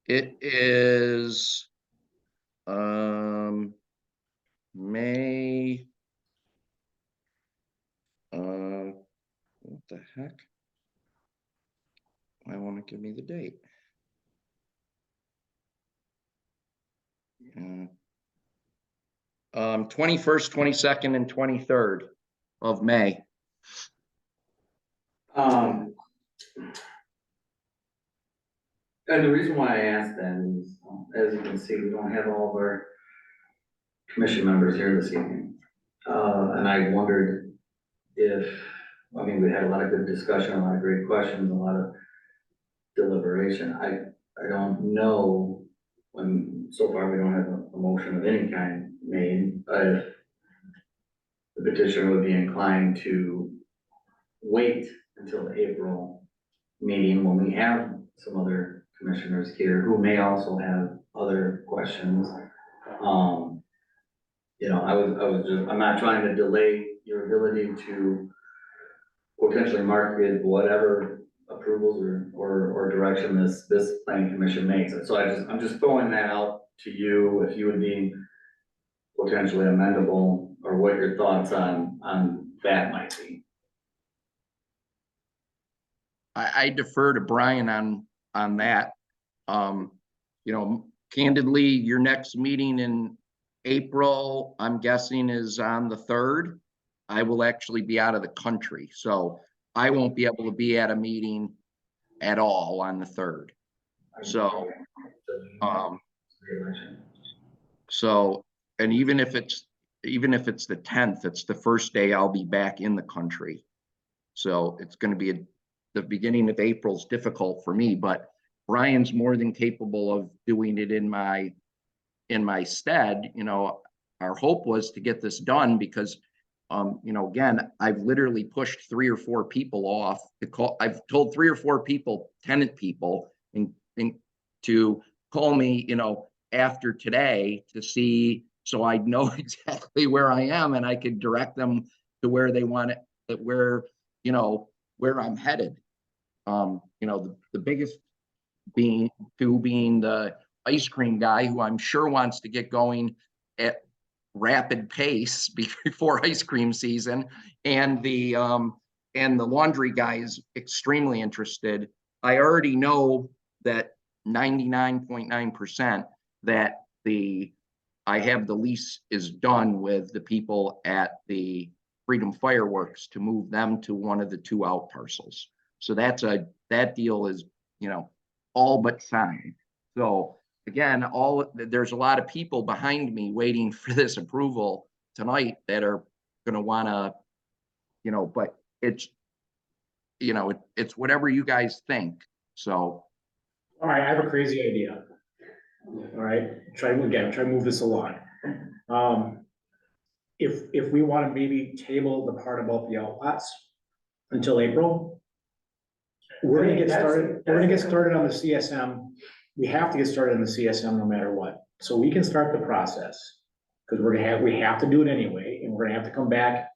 It is May. What the heck? I want to give me the date. 21st, 22nd, and 23rd of May. And the reason why I asked that is, as you can see, we don't have all of our commission members here this evening. And I wondered if, I mean, we had a lot of good discussion, a lot of great questions, a lot of deliberation. I don't know when, so far we don't have a motion of any kind made, if the petitioner would be inclined to wait until the April meeting when we have some other commissioners here who may also have other questions. You know, I'm not trying to delay your ability to potentially market whatever approvals or direction this planning commission makes. So I'm just throwing that out to you, if you would be potentially amendable, or what your thoughts on that might be. I defer to Brian on that. You know, candidly, your next meeting in April, I'm guessing, is on the 3rd. I will actually be out of the country, so I won't be able to be at a meeting at all on the 3rd. So, So, and even if it's the 10th, it's the first day I'll be back in the country. So it's gonna be the beginning of April is difficult for me, but Brian's more than capable of doing it in my stead. You know, our hope was to get this done because, you know, again, I've literally pushed 3 or 4 people off to call. I've told 3 or 4 people, tenant people, and to call me, you know, after today to see, so I'd know exactly where I am and I could direct them to where they want it, you know, where I'm headed. You know, the biggest being the ice cream guy, who I'm sure wants to get going at rapid pace before ice cream season, and the laundry guy is extremely interested. I already know that 99.9% that I have the lease is done with the people at the Freedom Fireworks to move them to one of the 2 out parcels. So that deal is, you know, all but signed. So again, there's a lot of people behind me waiting for this approval tonight that are gonna wanna, you know, but it's, you know, it's whatever you guys think. So, All right, I have a crazy idea. All right, try to move this along. If we want to maybe table the part about the outlots until April, we're gonna get started on the CSM. We have to get started on the CSM no matter what, so we can start the process. Because we have to do it anyway, and we're gonna have to come back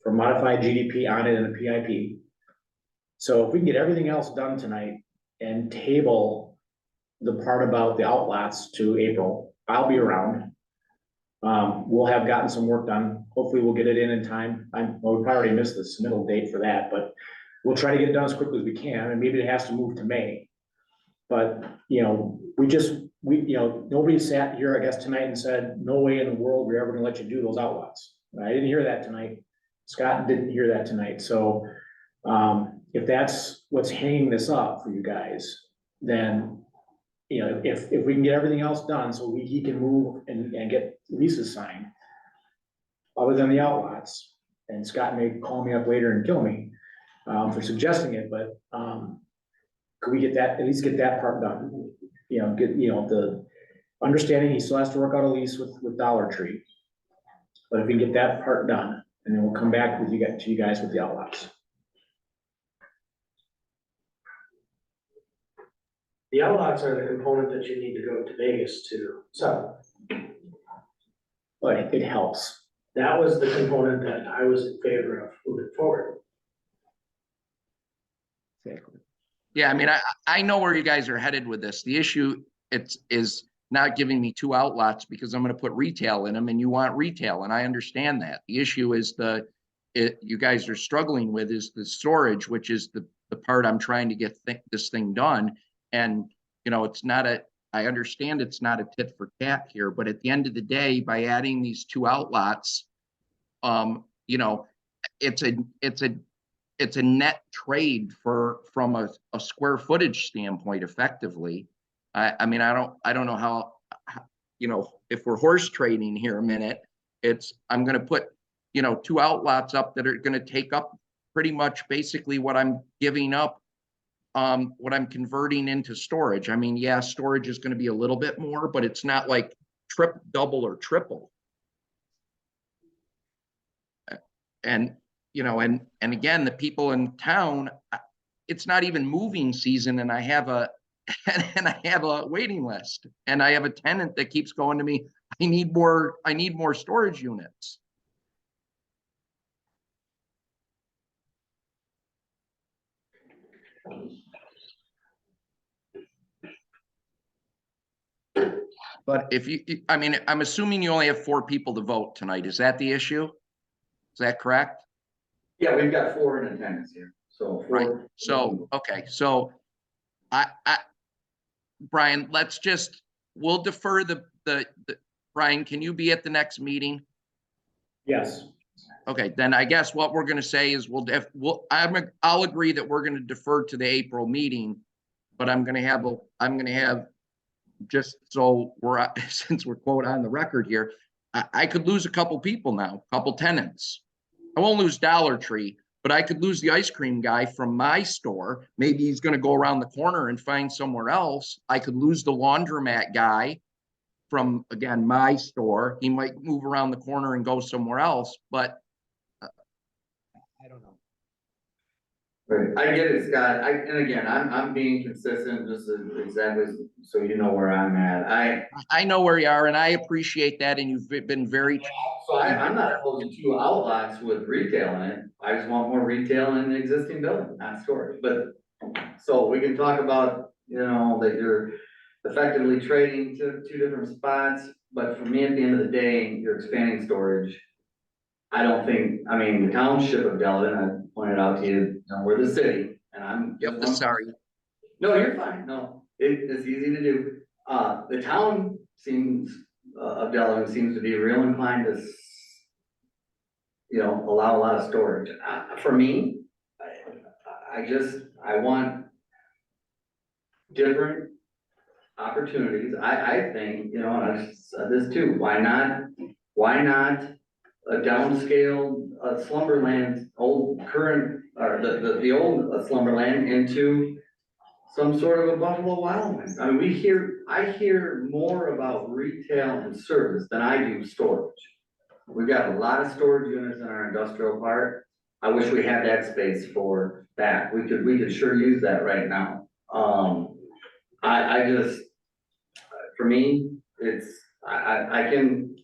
for modified GDP on it and a PIP. So if we can get everything else done tonight and table the part about the outlots to April, I'll be around. We'll have gotten some work done. Hopefully we'll get it in time. Well, we probably already missed the submittal date for that, but we'll try to get it done as quickly as we can, and maybe it has to move to May. But, you know, you know, nobody sat here, I guess, tonight and said, no way in the world we're ever gonna let you do those outlots. I didn't hear that tonight. Scott didn't hear that tonight. So, if that's what's hanging this up for you guys, then, you know, if we can get everything else done, so he can move and get leases signed, other than the outlots, and Scott may call me up later and kill me, for suggesting it, but, could we at least get that part done? You know, the understanding he still has to work out a lease with Dollar Tree. But if we can get that part done, and then we'll come back to you guys with the outlots. The outlots are the component that you need to go to Vegas to sell. But it helps. That was the component that I was in favor of moving forward. exactly. Yeah, I mean, I know where you guys are headed with this. The issue is not giving me 2 outlots because I'm gonna put retail in them and you want retail, and I understand that. The issue is you guys are struggling with is the storage, which is the part I'm trying to get this thing done. And, you know, I understand it's not a tit for tat here, but at the end of the day, by adding these 2 outlots, you know, it's a net trade from a square footage standpoint effectively. I mean, I don't know how, you know, if we're horse trading here a minute, I'm gonna put, you know, 2 outlots up that are gonna take up pretty much basically what I'm giving up, what I'm converting into storage. I mean, yeah, storage is gonna be a little bit more, but it's not like double or triple. And, you know, and again, the people in town, it's not even moving season and I have a waiting list, and I have a tenant that keeps going to me, I need more storage units. But I mean, I'm assuming you only have 4 people to vote tonight. Is that the issue? Is that correct? Yeah, we've got 4 in attendance here, so 4. Right. So, okay, so Brian, we'll defer Brian, can you be at the next meeting? Yes. Okay, then I guess what we're gonna say is I'll agree that we're gonna defer to the April meeting, but I'm gonna have just so we're, since we're quote on the record here, I could lose a couple people now, couple tenants. I won't lose Dollar Tree, but I could lose the ice cream guy from my store. Maybe he's gonna go around the corner and find somewhere else. I could lose the laundromat guy from, again, my store. He might move around the corner and go somewhere else, but I don't know. Right, I get it, Scott, and again, I'm being consistent, just exactly so you know where I'm at, I know where you are and I appreciate that, and you've been very, so I'm not opposed to 2 outlots with retail in it, I just want more retail in the existing building, not storage, but. So we can talk about, you know, that you're effectively trading to 2 different spots, but for me, at the end of the day, you're expanding storage. I don't think, I mean, the township of Delavan, I pointed out to you, you know, we're the city, and I'm. yep, sorry. No, you're fine, no, it's easy to do. The town seems, of Delavan seems to be real inclined to you know, allow a lot of storage. For me, I want different opportunities. I think, you know, and I've said this too, why not a downscale, slumberland, old current, or the old slumberland into some sort of a Buffalo Wild Wings. I mean, I hear more about retail and service than I do storage. We've got a lot of storage units in our industrial park. I wish we had that space for that. We could sure use that right now. I just, for me, I can,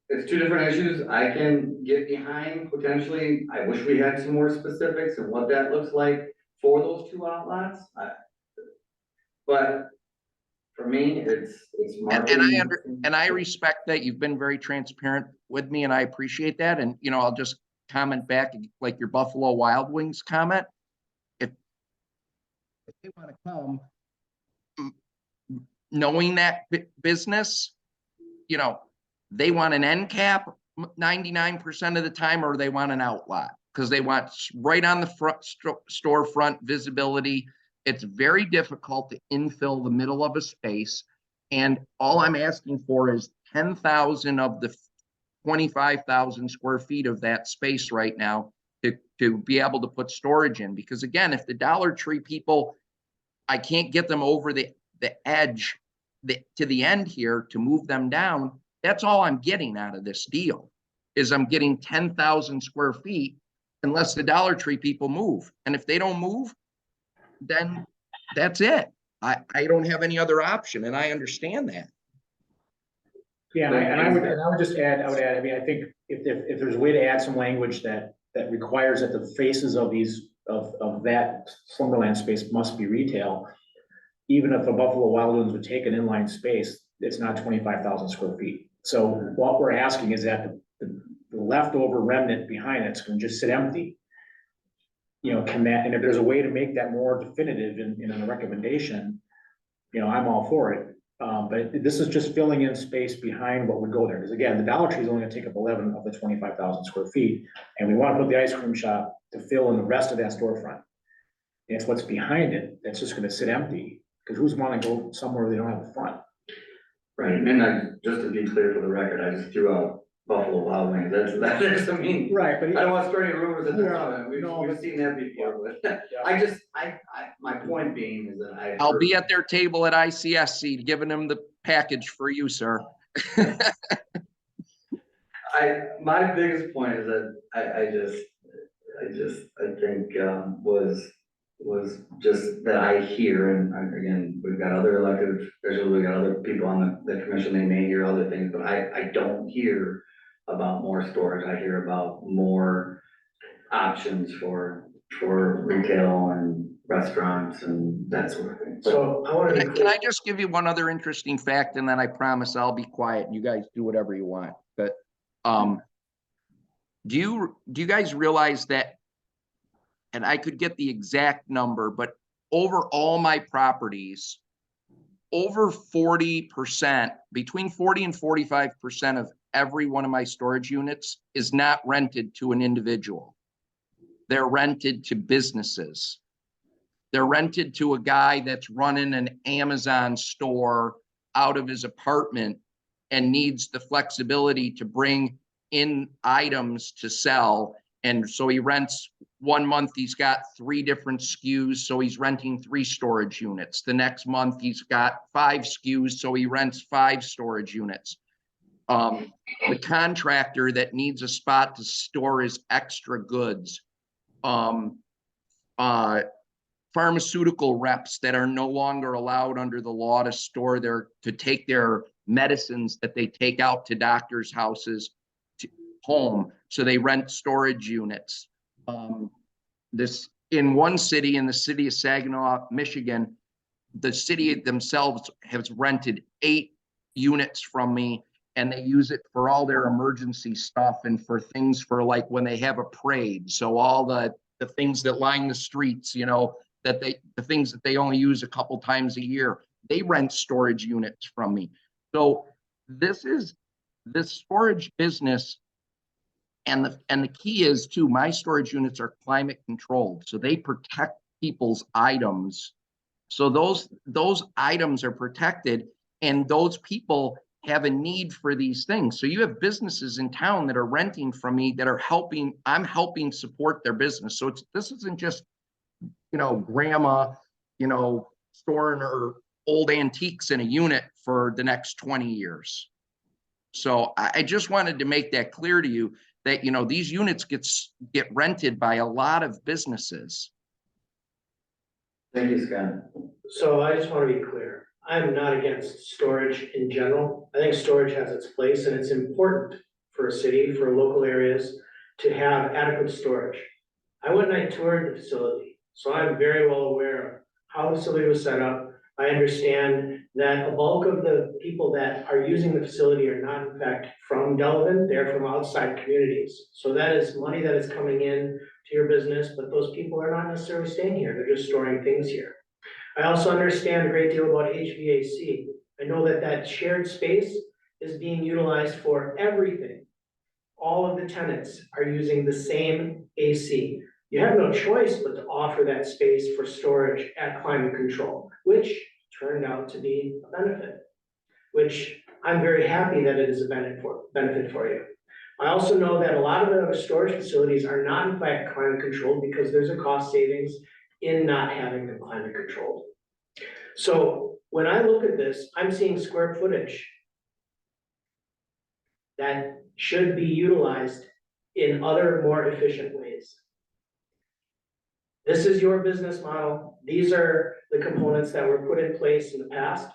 it's 2 different issues. I can get behind potentially. I wish we had some more specifics and what that looks like for those 2 outlots. But for me, it's marketing. And I respect that. You've been very transparent with me and I appreciate that. And, you know, I'll just comment back like your Buffalo Wild Wings comment. If they want to come, knowing that business, you know, they want an end cap 99% of the time, or they want an outlot because they want right on the front storefront visibility. It's very difficult to infill the middle of a space. And all I'm asking for is 10,000 of the 25,000 square feet of that space right now to be able to put storage in. Because again, if the Dollar Tree people, I can't get them over the edge to the end here to move them down. That's all I'm getting out of this deal is I'm getting 10,000 square feet unless the Dollar Tree people move. And if they don't move, then that's it. I don't have any other option, and I understand that. Yeah, and I would just add, I mean, I think if there's a way to add some language that requires that the faces of that Slumberland space must be retail, even if the Buffalo Wild Wings would take an inline space, it's not 25,000 square feet. So what we're asking is that the leftover remnant behind it's going to just sit empty. You know, and if there's a way to make that more definitive in a recommendation, you know, I'm all for it. But this is just filling in space behind what would go there. Because again, the Dollar Tree is only going to take up 11 of the 25,000 square feet. And we want to put the ice cream shop to fill in the rest of that storefront. And it's what's behind it that's just going to sit empty. Because who's want to go somewhere they don't have a front? Right, and just to be clear for the record, I just threw out Buffalo Wild Wings, that's, I mean. Right, but I don't want to start any rumors in the Yeah, town, we've seen that before, but my point being is that I'll be at their table at ICSC giving them the package for you, sir. My biggest point is that I think, was just that I hear, and again, we've got other elected officials, we've got other people on the commission, they may hear other things, but I don't hear about more storage, I hear about more options for retail and restaurants and that sort of thing. So I want to be Can clear. I just give you one other interesting fact, and then I promise I'll be quiet and you guys do whatever you want. But do you guys realize that, and I could get the exact number, but over all my properties, over 40%, between 40 and 45% of every one of my storage units is not rented to an individual. They're rented to businesses. They're rented to a guy that's running an Amazon store out of his apartment and needs the flexibility to bring in items to sell. And so he rents, 1 month he's got 3 different SKUs, so he's renting 3 storage units. The next month he's got 5 SKUs, so he rents 5 storage units. The contractor that needs a spot to store his extra goods. Pharmaceutical reps that are no longer allowed under the law to take their medicines that they take out to doctors' houses to home. So they rent storage units. This in one city, in the city of Saginaw, Michigan, the city themselves has rented 8 units from me, and they use it for all their emergency stuff and for things for like when they have a parade. So all the things that line the streets, the things that they only use a couple times a year, they rent storage units from me. So this storage business, and the key is too, my storage units are climate controlled, so they protect people's items. So those items are protected, and those people have a need for these things. So you have businesses in town that are renting from me that are I'm helping support their business. So this isn't just, grandma, storing her old antiques in a unit for the next 20 years. So I just wanted to make that clear to you that, these units get rented by a lot of businesses. Thank you, Scott. So I just want to be clear. I'm not against storage in general. I think storage has its place, and it's important for a city, for local areas to have adequate storage. I went and I toured the facility, so I'm very well aware of how the facility was set up. I understand that a bulk of the people that are using the facility are not in fact from Delavan, they're from outside communities. So that is money that is coming in to your business, but those people are not necessarily staying here, they're just storing things here. I also understand a great deal about HVAC. I know that shared space is being utilized for everything. All of the tenants are using the same AC. You have no choice but to offer that space for storage at climate control, which turned out to be a benefit, which I'm very happy that it is a benefit for you. I also know that a lot of the other storage facilities are not in fact climate controlled because there's a cost savings in not having them climate controlled. So when I look at this, I'm seeing square footage that should be utilized in other more efficient ways. This is your business model. These are the components that were put in place in the past.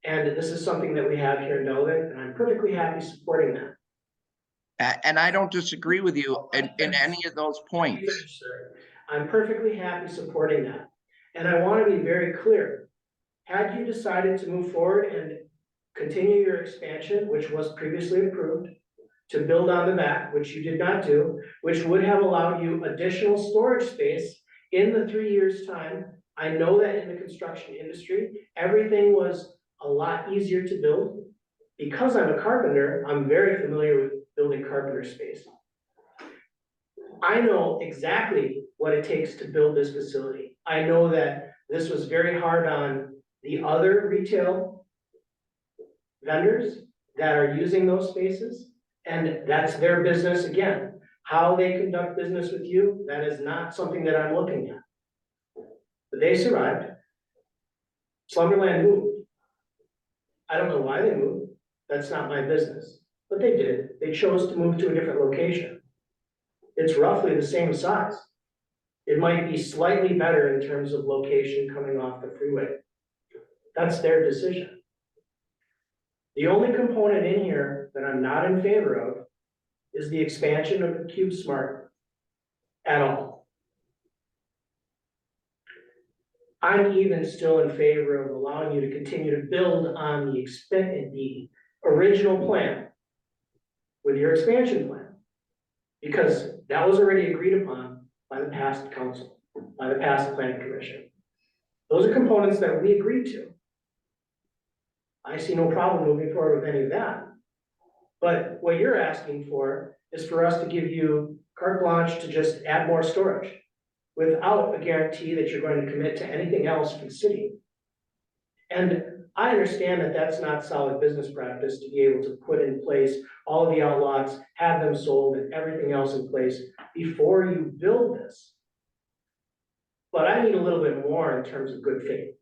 And this is something that we have here in Delavan, and I'm perfectly happy supporting that. And I don't disagree with you in any of those points. I'm perfectly happy supporting that. And I want to be very clear. Had you decided to move forward and continue your expansion, which was previously approved, to build on the back, which you did not do, which would have allowed you additional storage space in the 3 years' time. I know that in the construction industry, everything was a lot easier to build. Because I'm a carpenter, I'm very familiar with building carpenter space. I know exactly what it takes to build this facility. I know that this was very hard on the other retail vendors that are using those spaces, and that's their business again. How they conduct business with you, that is not something that I'm looking at. But they survived. Slumberland moved. I don't know why they moved. That's not my business. But they did. They chose to move to a different location. It's roughly the same size. It might be slightly better in terms of location coming off the freeway. That's their decision. The only component in here that I'm not in favor of is the expansion of the Cube Smart at all. I'm even still in favor of allowing you to continue to build on the original plan with your expansion plan, because that was already agreed upon by the past council, by the past planning commission. Those are components that we agreed to. I see no problem moving forward with any of that. But what you're asking for is for us to give you carte blanche to just add more storage, without a guarantee that you're going to commit to anything else for the city. And I understand that that's not solid business practice to be able to put in place all of the outlots, have them sold and everything else in place before you build this. But I need a little bit more in terms of good faith.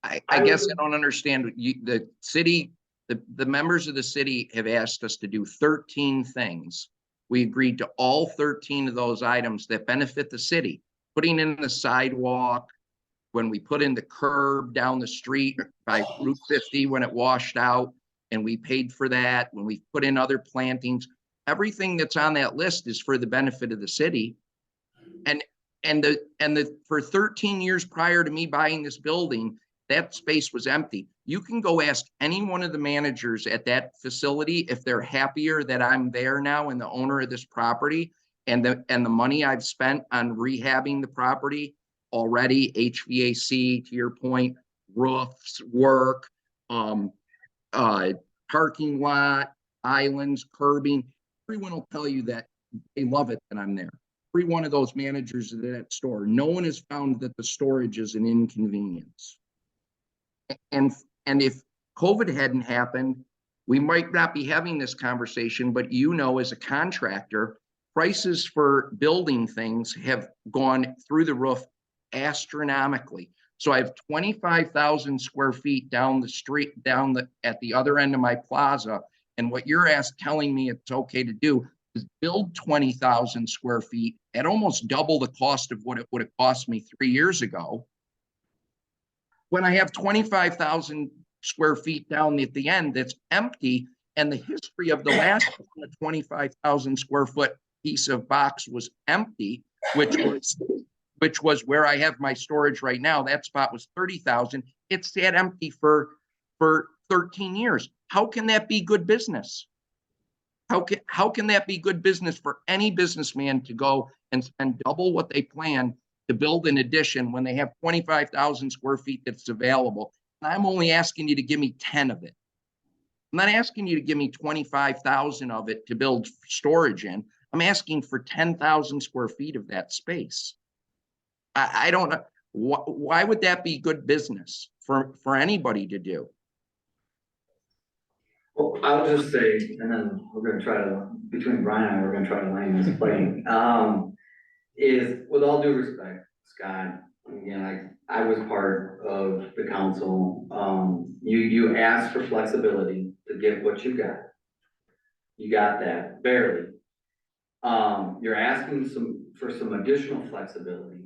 I guess I don't understand, the city, the members of the city have asked us to do 13 things. We agreed to all 13 of those items that benefit the city, putting in the sidewalk, when we put in the curb down the street by Route 50 when it washed out, and we paid for that, when we put in other plantings, everything that's on that list is for the benefit of the city. And for 13 years prior to me buying this building, that space was empty. You can go ask any one of the managers at that facility if they're happier that I'm there now and the owner of this property, and the money I've spent on rehabbing the property already, HVAC, to your point, roofs, work, parking lot, islands, curbing. Everyone will tell you that they love it that I'm there. Every one of those managers at that store, no one has found that the storage is an inconvenience. And if COVID hadn't happened, we might not be having this conversation, but as a contractor, prices for building things have gone through the roof astronomically. So I have 25,000 square feet down the street, at the other end of my plaza. And what you're telling me it's okay to do is build 20,000 square feet at almost double the cost of what it would have cost me 3 years ago, when I have 25,000 square feet down at the end that's empty. And the history of the last 25,000 square foot piece of box was empty, which was where I have my storage right now. That spot was 30,000. It's sat empty for 13 years. How can that be good business? How can that be good business for any businessman to go and spend double what they plan to build an addition when they have 25,000 square feet that's available? And I'm only asking you to give me 10 of it. I'm not asking you to give me 25,000 of it to build storage in. I'm asking for 10,000 square feet of that space. I don't know. Why would that be good business for anybody to do? Well, I'll just say, and then we're gonna try to, between Brian and I, we're gonna try to land this plane. Is, with all due respect, Scott, again, I was part of the council. You asked for flexibility to get what you got. You got that, barely. You're asking for some additional flexibility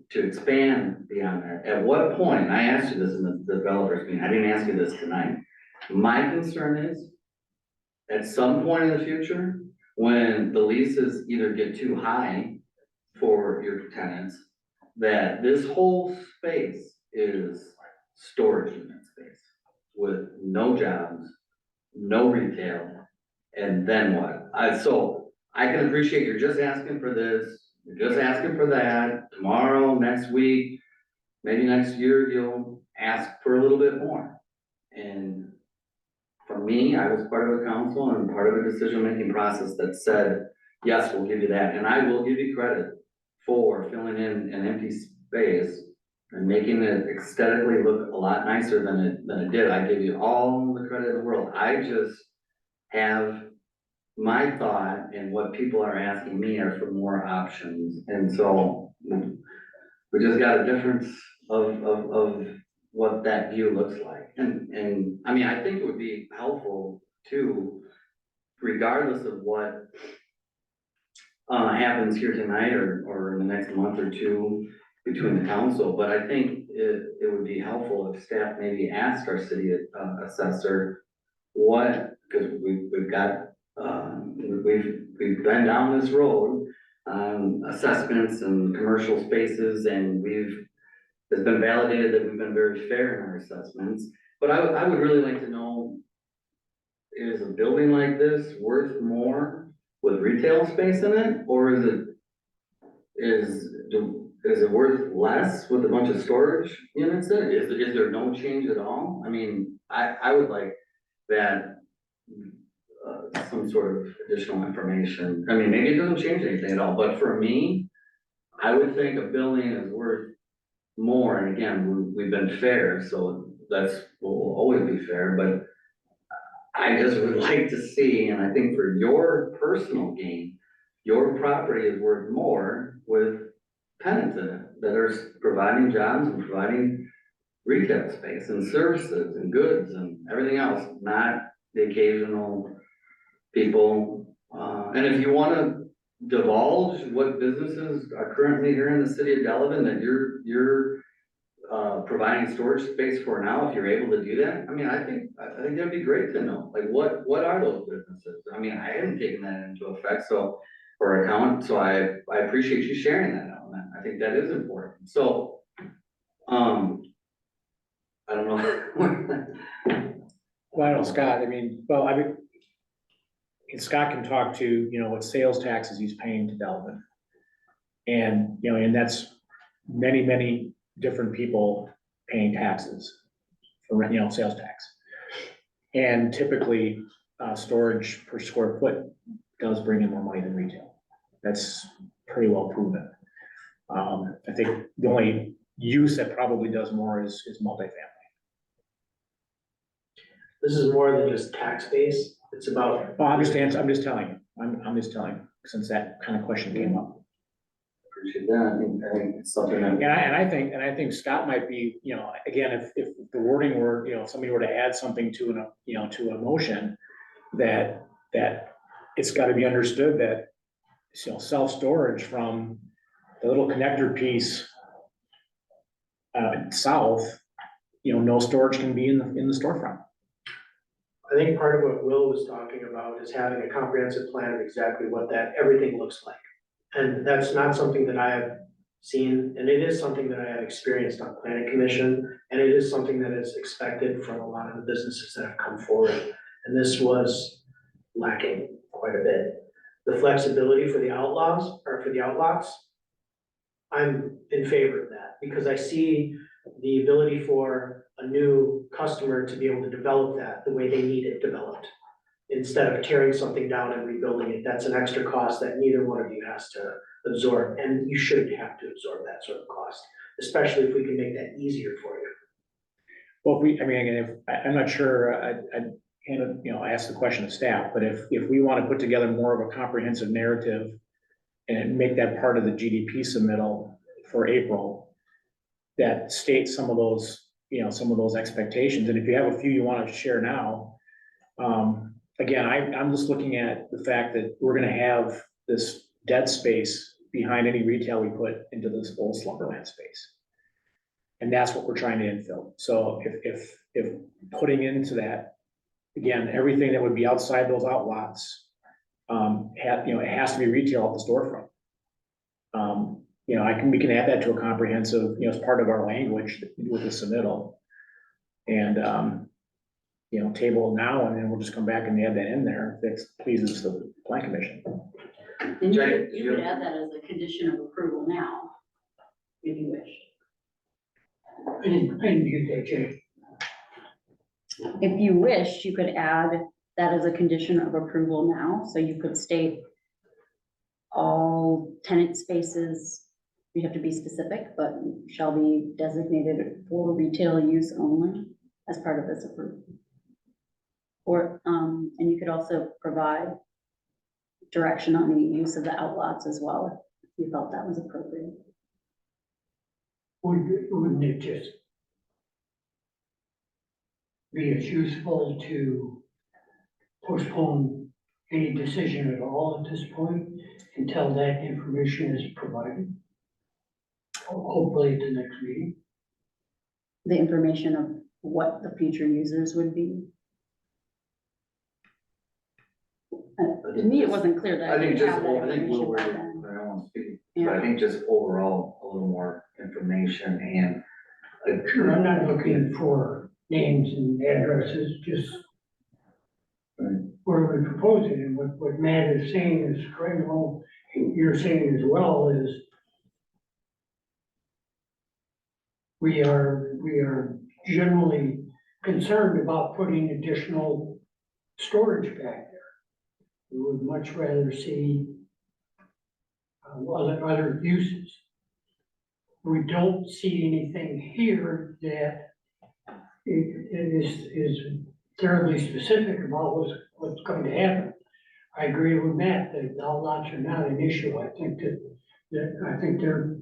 to expand beyond that. At what point, and I asked you this in the developers meeting, I didn't ask you this tonight. My concern is, at some point in the future, when the leases either get too high for your tenants, that this whole space is storage unit space with no jobs, no retail, and then what? So I can appreciate you're just asking for this, you're just asking for that. Tomorrow, next week, maybe next year, you'll ask for a little bit more. And for me, I was part of a council and part of a decision-making process that said, yes, we'll give you that. And I will give you credit for filling in an empty space and making it aesthetically look a lot nicer than it did. I give you all the credit in the world. I just have my thought, and what people are asking me are for more options. And so we just got a difference of what that view looks like. And I mean, I think it would be helpful too, regardless of what happens here tonight or in the next month or two between the council, but I think it would be helpful if staff maybe asked our city assessor what, because we've got, we've been down this road, assessments and commercial spaces, and it's been validated that we've been very fair in our assessments. But I would really like to know, is a building like this worth more with retail space in it? Or is it worth less with a bunch of storage units in it? Is there no change at all? I mean, I would like that some sort of additional information. I mean, maybe it doesn't change anything at all, but for me, I would think a building is worth more, and again, we've been fair, so will always be fair, but I just would like to see, and I think for your personal gain, your property is worth more with tenants in it that are providing jobs and providing retail space and services and goods and everything else, not the occasional people. And if you wanna divulge what businesses are currently here in the city of Delavan that you're providing storage space for now, if you're able to do that, I mean, I think that'd be great to know, like, what are those businesses? I mean, I hadn't taken that into effect, so, or account, so I appreciate you sharing that element. I think that is important, so, I don't know. Well, I don't know, Scott, I mean, well, I mean, and Scott can talk to, you know, what sales taxes he's paying to Delavan. And, you know, and that's many, many different people paying taxes for, you know, sales tax. And typically, storage per square foot does bring in more money than retail. That's pretty well proven. I think the only use that probably does more is multifamily. This is more than just tax base, it's about. Well, I'm just telling you, I'm just telling you, since that kind of question came up. Appreciate that, I think it's something that. And I think Scott might be, you know, again, if the wording were, you know, if somebody were to add something to an, you know, to a motion, that it's gotta be understood that, you know, self-storage from the little connector piece south, you know, no storage can be in the storefront. I think part of what Will was talking about is having a comprehensive plan of exactly what that, everything looks like. And that's not something that I have seen, and it is something that I have experienced on planning commission, and it is something that is expected from a lot of the businesses that have come forward. And this was lacking quite a bit. The flexibility for the outlaws, or for the outlots, I'm in favor of that, because I see the ability for a new customer to be able to develop that the way they need it developed. Instead of tearing something down and rebuilding it, that's an extra cost that neither one of you has to absorb, and you shouldn't have to absorb that sort of cost, especially if we can make that easier for you. Well, I mean, again, I'm not sure, you know, ask the question of staff, but if we want to put together more of a comprehensive narrative and make that part of the GDP submittal for April, that states some of those, you know, some of those expectations, and if you have a few you want to share now, again, I'm just looking at the fact that we're gonna have this dead space behind any retail we put into this old slumberland space. And that's what we're trying to infill. So if putting into that, again, everything that would be outside those outlots, you know, it has to be retail at the storefront. You know, we can add that to a comprehensive, you know, as part of our language with the submittal. And, you know, table now, and then we'll just come back and add that in there if it pleases the plan commission. And you could add that as a condition of approval now, if you wish. I didn't get that, Jay. If you wish, you could add that as a condition of approval now, so you could state all tenant spaces, you have to be specific, but shall be designated for retail use only as part of this approval. Or, and you could also provide direction on the use of the outlots as well, if you felt that was appropriate. Wouldn't it just be as useful to postpone any decision at all at this point until that information is provided? Hopefully at the next meeting. The information of what the future users would be. To me, it wasn't clear that. I think we just, have that I think information we'll, by I then. don't want to speak, Yeah. but I think just overall, a little more information and. Sure, I'm not looking for names and addresses, just Right. what are we proposing, and what Matt is saying is correct, well, you're saying as well is we are generally concerned about putting additional storage back there. we would much rather see other uses. We don't see anything here that is terribly specific about what's going to happen. I agree with Matt that outlots are not an issue. I think I think they're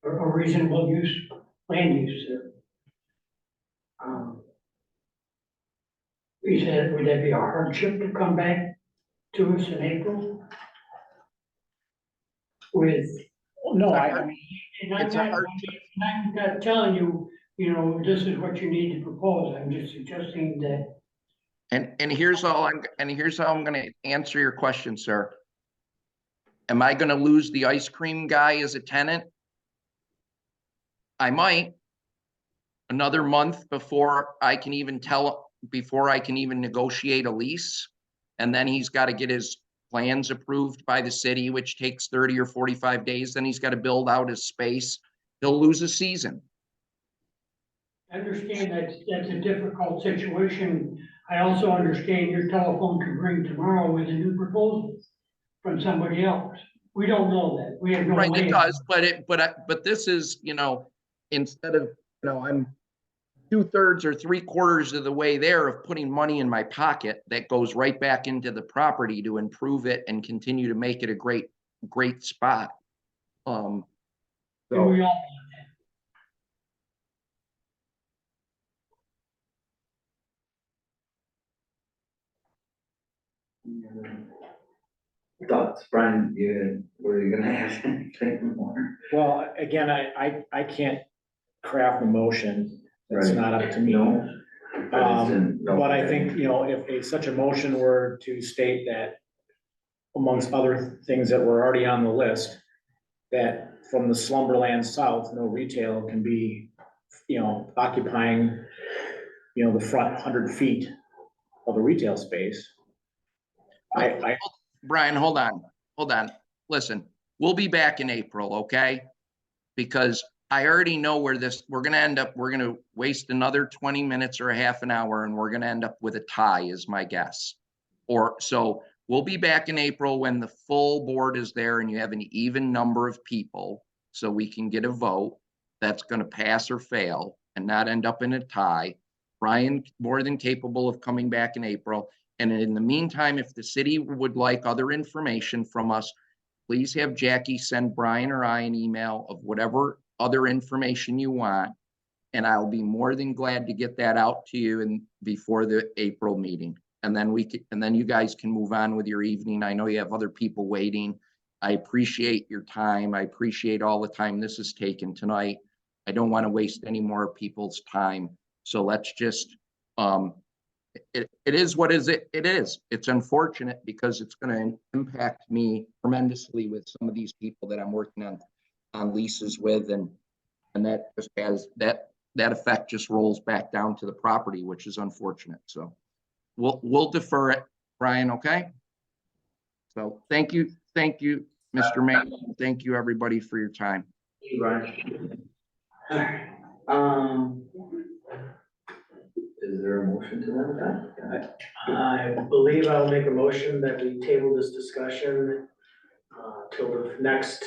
a reasonable land use there. He said, would that be a hardship to come back to us in April? With, No, I mean, and I'm It's a not, hardship. I'm not telling you, this is what you need to propose. I'm just suggesting that And here's how I'm gonna answer your question, sir. Am I gonna lose the ice cream guy as a tenant? I might. Another month before I can even negotiate a lease. And then he's got to get his plans approved by the city, which takes 30 or 45 days. Then he's got to build out his space. He'll lose a season. I understand that's a difficult situation. I also understand your telephone could ring tomorrow with a new proposal from somebody else. We don't know that. We have no Right, way. it does, but this is, instead of, I'm 2/3 or 3/4 of the way there of putting money in my pocket that goes right back into the property to improve it and continue to make it a great spot. And So, we all Thoughts, Brian, were you gonna ask anything more? well, again, I can't craft a motion. It's Right. not up to me. No. I just didn't know. But I think, if such a motion were to state that amongst other things that were already on the list, that from the slumberland south, no retail can be, occupying, the front 100 feet of a retail space. Brian, hold on. Listen, we'll be back in April, okay? Because I already know we're gonna waste another 20 minutes or a half an hour, and we're gonna end up with a tie is my guess. So we'll be back in April when the full board is there and you have an even number of people, so we can get a vote that's gonna pass or fail and not end up in a tie. Brian, more than capable of coming back in April. And in the meantime, if the city would like other information from us, please have Jackie send Brian or I an email of whatever other information you want. And I'll be more than glad to get that out to you before the April meeting. And then you guys can move on with your evening. I know you have other people waiting. I appreciate your time. I appreciate all the time this has taken tonight. I don't want to waste any more people's time. So let's just, it is what it is. It's unfortunate because it's going to impact me tremendously with some of these people that I'm working on leases with, and that just has that effect just rolls back down to the property, which is unfortunate. So we'll defer it, Brian. Okay. So thank you, Mr. Mayor. Thank you, everybody, for your time. Thank you, Brian. Is there a motion to that effect? I believe I'll make a motion that we table this discussion till the next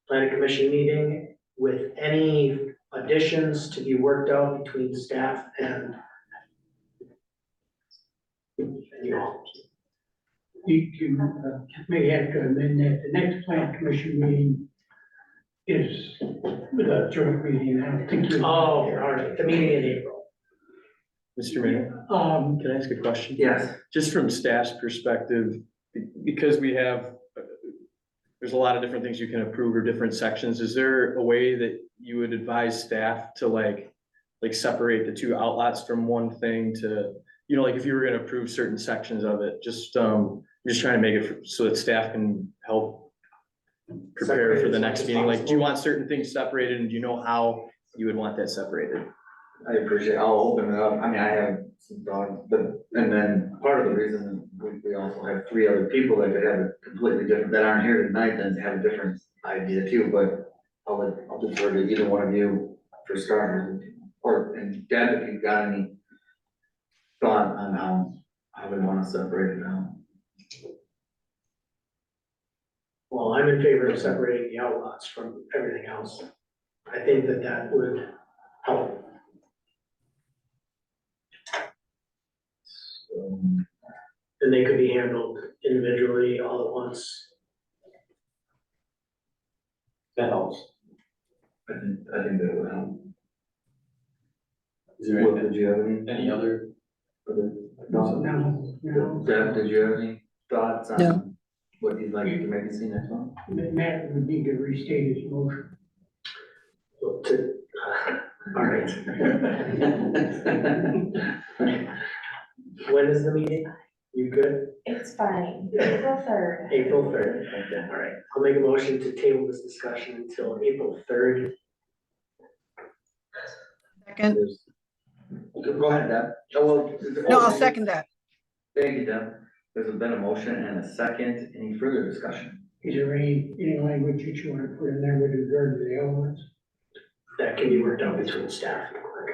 planning commission meeting with any additions to be worked out between staff and you all. You may have to amend that. The next plan commission meeting is the joint meeting. I don't think you. Oh, all right, the meeting in April. Mr. Mayor, can I ask a question? Yes. Just from staff's perspective, because we have, there's a lot of different things you can approve or different sections. Is there a way that you would advise staff to like separate the two outlots from one thing to, like if you were gonna approve certain sections of it, just trying to make it so that staff can help prepare for the next meeting. Like, do you want certain things separated, and do you know how you would want that separated? I appreciate it. I'll open it up. I mean, I have some thoughts, and then part of the reason we also have 3 other people that could have a completely different, that aren't here tonight, then have a different idea too, but I'll defer to either one of you for starters, and Deb, if you've got any thought on how we want to separate it out. Well, I'm in favor of separating the outlots from everything else. I think that that would help. And they could be handled individually all at once. That helps. I think that would help. Is there Will, did you have any other? No, no. Deb, did you have any thoughts on No. what you'd like to maybe see next one? Matt would need to restate his motion. All right. When is the meeting? You good? It's fine, April 3rd. April 3rd. Okay, all right. I'll make a motion to table this discussion until April 3rd. Second, Go ahead, Deb. Oh, well. no, I'll second that. Thank you, Deb. There's been a motion and a second. Any further discussion? Is there any language that you want to put in there with regard to the elements? That can be worked out between staff and clerk.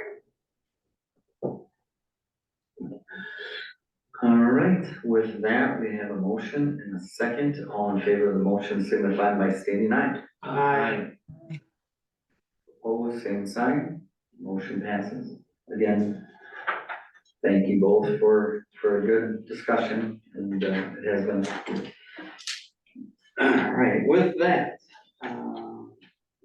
All right, with that, we have a motion and a second. All in favor of the motion signify by stating aye. Aye. Opposed, same sign. Motion passes. Again, thank you both for a good discussion, and it has been. All right, with that,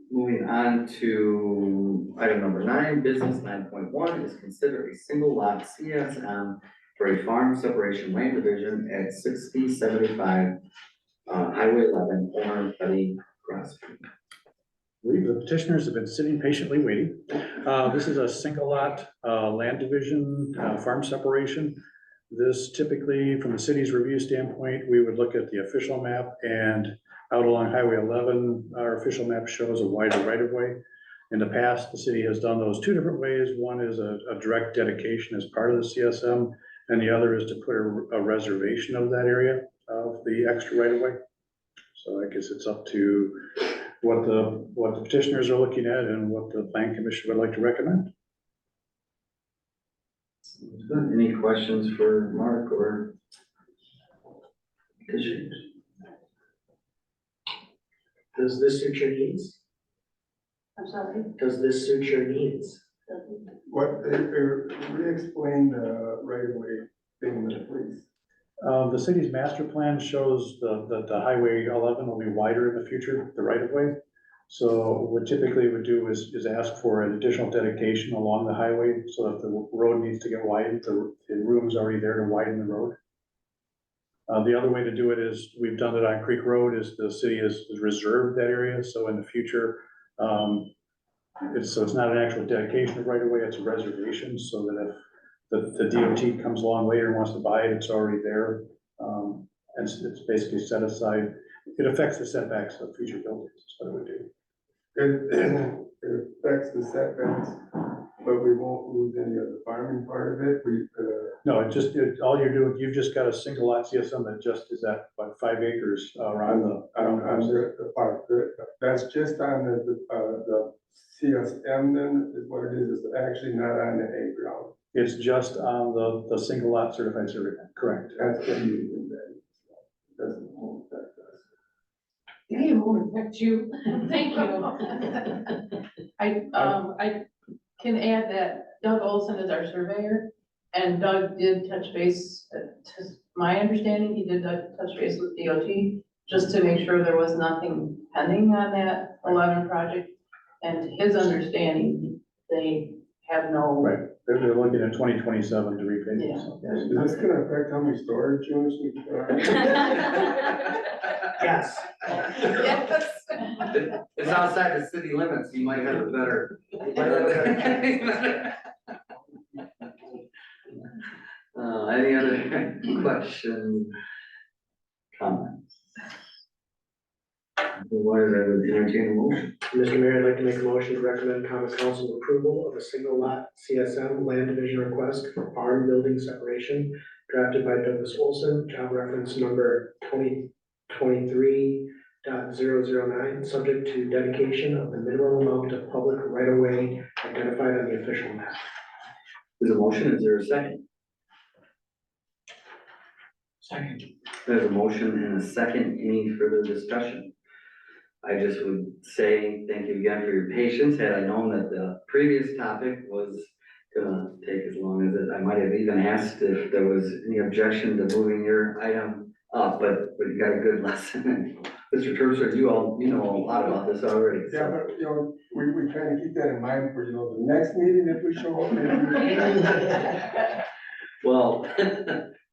moving on to item number 9, business 9.1 is consider a single lot CSM for a farm separation land division at 6075 Highway 11, owner Betty Crosby. believe the petitioners have been sitting patiently waiting. This is a single lot, land division, farm separation. This typically, from the city's review standpoint, we would look at the official map, and out along Highway 11, our official map shows a wider right of way. In the past, the city has done those two different ways. One is a direct dedication as part of the CSM, and the other is to put a reservation of that area of the extra right of way. So I guess it's up to what the petitioners are looking at and what the plan commission would like to recommend. Good. Any questions for Mark or petitioners? Does this suit your needs? I'm sorry. Does this suit your needs? What, re-explain the right of way thing with the police. The city's master plan shows that the Highway 11 will be wider in the future, the right of way. So what typically would do is ask for an additional dedication along the highway, so if the road needs to get widened, the room's already there to widen the road. The other way to do it is, we've done it on Creek Road, is the city has reserved that area, so in the future, it's not an actual dedication of right of way, it's a reservation, so that if the DOT comes along later and wants to buy it, it's already there. And it's basically set aside. It affects the setbacks of future buildings, is what it would do. It affects the setbacks, but we won't lose any of the farming part of it. No, all you're doing, you've just got a single lot CSM that just is at about 5 acres around the part, that's just on the CSM then, is what it is, it's actually not on the A ground. It's just on the single lot certified survey, correct? That's what you do then. Doesn't affect us. It won't affect you. Thank you. I can add that Doug Olson is our surveyor, and Doug did touch base, to my understanding, he did touch base with DOT, just to make sure there was nothing pending on that 11 project, and to his understanding, they have no. Right, they're looking at 2027 to repay this. Yeah. Is this gonna affect how many storage units we can have? Yes. Yes. It's outside the city limits, you might have a better. Any other question, comments? Otherwise, I would entertain a motion. Mr. Mayor, I'd like to make a motion to recommend common council approval of a single lot CSM land division request for farm building separation drafted by Douglas Olson, job reference number 2023.009, subject to dedication of the minimum amount of public right of way identified on the official map. There's a motion, is there a second? Second. There's a motion and a second. Any further discussion? I just would say thank you again for your patience. Had I known that the previous topic was gonna take as long as it, I might have even asked if there was any objection to moving your item up, but you got a good lesson. Mr. Terpster, you know a lot about this already. Yeah, So. but, we try to keep that in mind for, the next meeting if we show up, maybe. Well,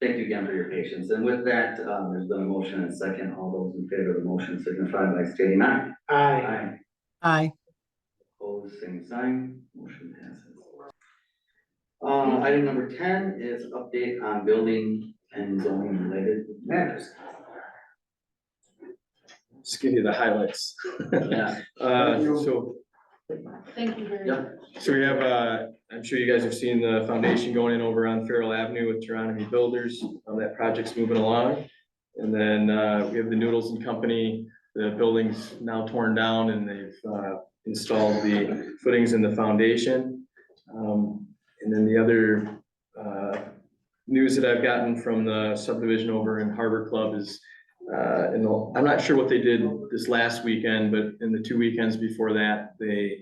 thank you again for your patience. And with that, there's been a motion and a second. All those in favor of the motion signify by stating aye. Aye. Aye. Opposed, same sign, motion passes. Item number 10 is update on building and zoning related matters. Just give you the highlights. Yeah. So Thank you very Yep. much. So we have, I'm sure you guys have seen the foundation going in over on Farrell Avenue with Geronimo Builders. That project's moving along. And then, we have the Noodles and Company. The building's now torn down and they've, installed the footings in the foundation. And then the other, news that I've gotten from the subdivision over in Harbor Club is, I'm not sure what they did this last weekend, but in the 2 weekends before that, they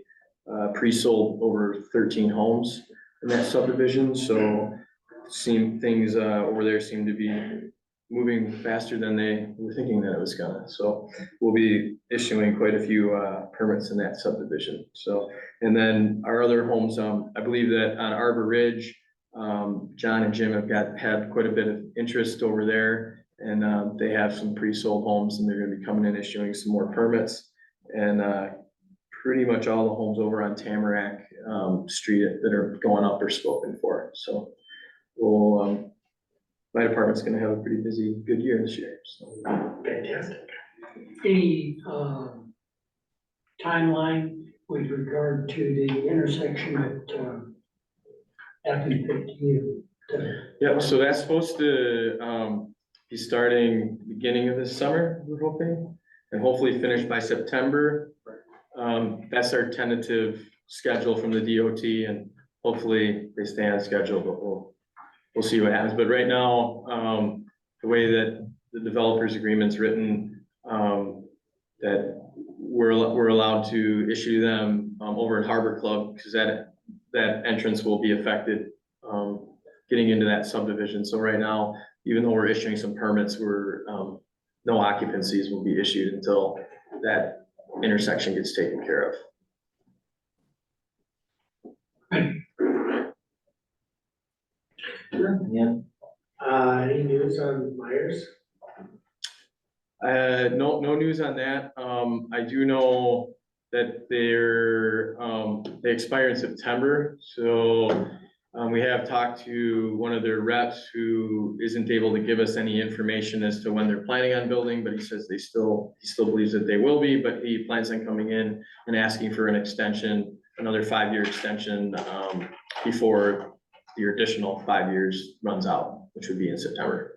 pre-sold over 13 homes in that subdivision. So things over there seem to be moving faster than they were thinking that it was gonna. So we'll be issuing quite a few permits in that subdivision. So, and then our other homes, I believe that on Arbor Ridge, John and Jim have had quite a bit of interest over there. And they have some pre-sold homes and they're gonna be coming in issuing some more permits. And pretty much all the homes over on Tamarack Street that are going up are spoken for. So we'll, my department's gonna have a pretty busy, good year this year. So. Fantastic. Any, timeline with regard to the intersection at Avenue 50? Yep, so that's supposed to be starting beginning of this summer, we're hoping, and hopefully finished by September. That's our tentative schedule from the DOT, and hopefully they stay on schedule, but we'll see what happens. But right now, the way that the developer's agreement's written, that we're allowed to issue them over at Harbor Club, because that entrance will be affected getting into that subdivision. So right now, even though we're issuing some permits, no occupancies will be issued until that intersection gets taken care of. Yeah. Any news on Myers? No news on that. I do know that they expire in September, so we have talked to one of their reps who isn't able to give us any information as to when they're planning on building, but he says he still believes that they will be, but he plans on coming in and asking for an extension, another 5-year extension, before your additional 5 years runs out, which would be in September.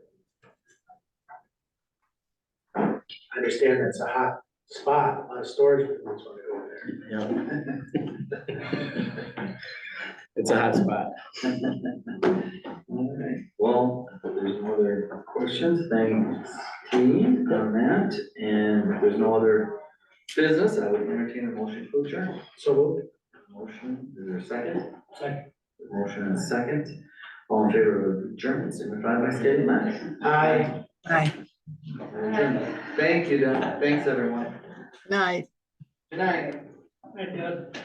I understand that's a hot spot, a lot of storage buildings want to go there. Yeah. It's a hot spot. All right, well, if there's no other questions, thanks team on that, and if there's no other business, I would entertain a motion to adjourn. So moved. Motion, is there a second? Second. Motion and a second. All in favor of adjournment, signify by stating aye. Aye. Aye. Thank you, Don. Thanks, everyone. Night. Good night. I did.